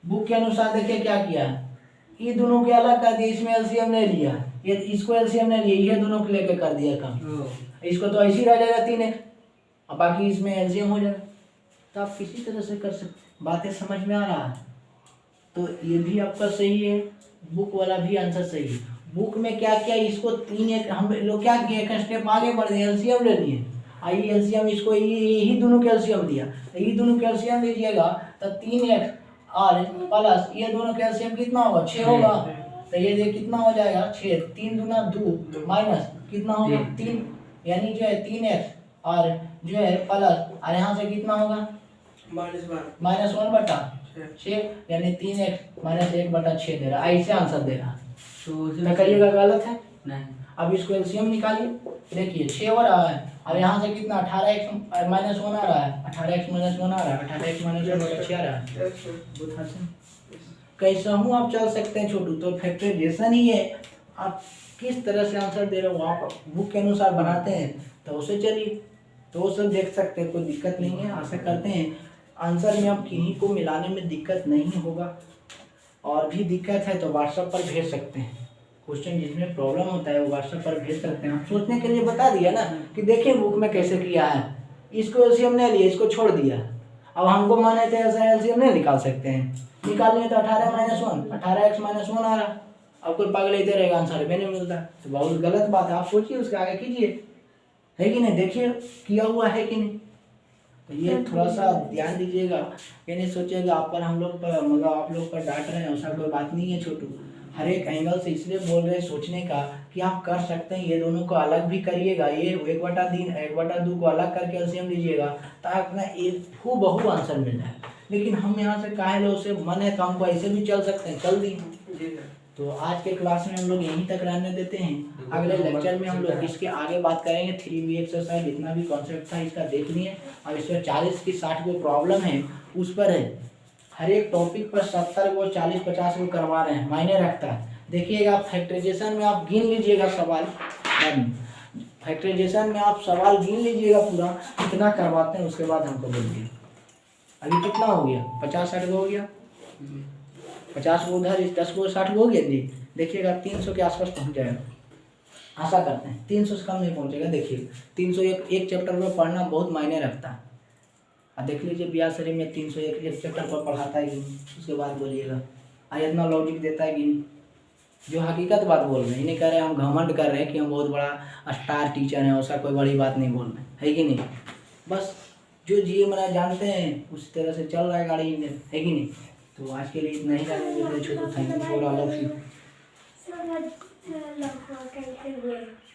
बुक के अनुसार देखिए क्या किया है, ये दोनों के अलग कर दिया, इसमें एलसीएम नहीं लिया, ये इसको एलसीएम नहीं लिया, ये दोनों को लेकर कर दिया काम। इसको तो ऐसे ही रह जाएगा 3x, और बाकी इसमें एलसीएम हो जाएगा। तो आप किसी तरह से कर सकते, बातें समझ में आ रहा है। तो ये भी आपका सही है, बुक वाला भी आंसर सही है। बुक में क्या किया, इसको 3x हम लोग क्या किए, एक स्टेप आगे बढ़ गए, एलसीएम ले लिए, आई एलसीएम इसको यही दोनों के एलसीएम दिया, यही दोनों के एलसीएम दीजिएगा तो 3x और प्लस ये दोनों का एलसीएम कितना होगा, 6 होगा। तो ये देखिए कितना हो जाएगा, 6, 3 दूना 2 माइनस कितना होगा 3, यानी जो है 3x और जो है प्लस, और यहाँ से कितना होगा -1/6, यानी 3x - 1/6 दे रहा है, ऐसे आंसर दे रहा है। तो करिएगा गलत है नहीं। अब इसको एलसीएम निकालिए, देखिए 6 हो रहा है, और यहाँ से कितना 18x - 1 आ रहा है, 18x - 1 आ रहा है, 18x - 1/6 आ रहा है। बहुत आसान, कैसा हूँ आप चल सकते हैं छोटू। तो फैक्टराइजेशन ही है, आप किस तरह से आंसर दे रहे हो, आप बुक के अनुसार बनाते हैं तो उसे चलिए, तो वो सब देख सकते हैं, कोई दिक्कत नहीं है। आशा करते हैं आंसर में आप किन्हीं को मिलाने में दिक्कत नहीं होगा, और भी दिक्कत है तो व्हाट्सएप पर भेज सकते हैं। क्वेश्चन जिसमें प्रॉब्लम होता है वो व्हाट्सएप पर भेज सकते हैं। हम सोचने के लिए बता दिया ना कि देखिए बुक में कैसे किया है, इसको एलसीएम नहीं लिया, इसको छोड़ दिया। अब हमको माने थे ऐसा एलसीएम नहीं निकाल सकते हैं, निकालने तो 18 - 1, 18x - 1 आ रहा। अब कोई पागल लेते रहेगा, आंसर भी नहीं मिलता, तो बहुत गलत बात है। आप सोचिए उसके आगे कीजिए, है कि नहीं, देखिए किया हुआ है कि नहीं। तो ये थोड़ा सा ध्यान दीजिएगा, ये नहीं सोचिएगा आप पर हम लोग पर मतलब आप लोग पर डांट रहे हैं, ऐसा कोई बात नहीं है छोटू। हर एक एंगल से इसलिए बोल रहे हैं सोचने का कि आप कर सकते हैं, ये दोनों को अलग भी करिएगा, ये 1/2 को अलग करके एलसीएम लीजिएगा ताकि ना एक हूबहू आंसर मिल जाए। लेकिन हम यहाँ से काहे लो, उसे मन है तो हमको ऐसे भी चल सकते हैं, चल दी। तो आज के क्लास में हम लोग यहीं तक रहने देते हैं। अगले लेक्चर में हम लोग इसके आगे बात करेंगे। 3B एक्सरसाइज जितना भी कॉन्सेप्ट था इसका देख लिए, और इसमें 40 की 60 को प्रॉब्लम है उस पर है। हर एक टॉपिक पर 70 को 40-50 को करवा रहे हैं, मायने रखता है। देखिएगा फैक्टराइजेशन में आप गिन लीजिएगा सवाल, फैक्टराइजेशन में आप सवाल गिन लीजिएगा पूरा कितना करवाते हैं, उसके बाद हमको बोलिए। अभी कितना हो गया, 50-60 हो गया, 50 को उधर 10 को 60 हो गया जी। देखिएगा 300 के आसपास पहुंच जाएगा, आशा करते हैं 300 से कम नहीं पहुंचेगा। देखिए 301 एक चैप्टर में पढ़ना बहुत मायने रखता है। और देख लीजिए ब्याज शरीफ में 301 एक चैप्टर पर पढ़ाता है कि नहीं, उसके बाद बोलिएगा इतना लॉजिक देता है कि नहीं। जो हकीकत बात बोल रहे हैं, ये नहीं कह रहे हम घमंड कर रहे हैं कि हम बहुत बड़ा स्टार टीचर हैं, ऐसा कोई बड़ी बात नहीं बोल रहे, है कि नहीं। बस जो जिए मना जानते हैं उस तरह से चल रहा है गाड़ी में, है कि नहीं। तो आज के लिए इतना ही रहेगा। तो thank you for all of you.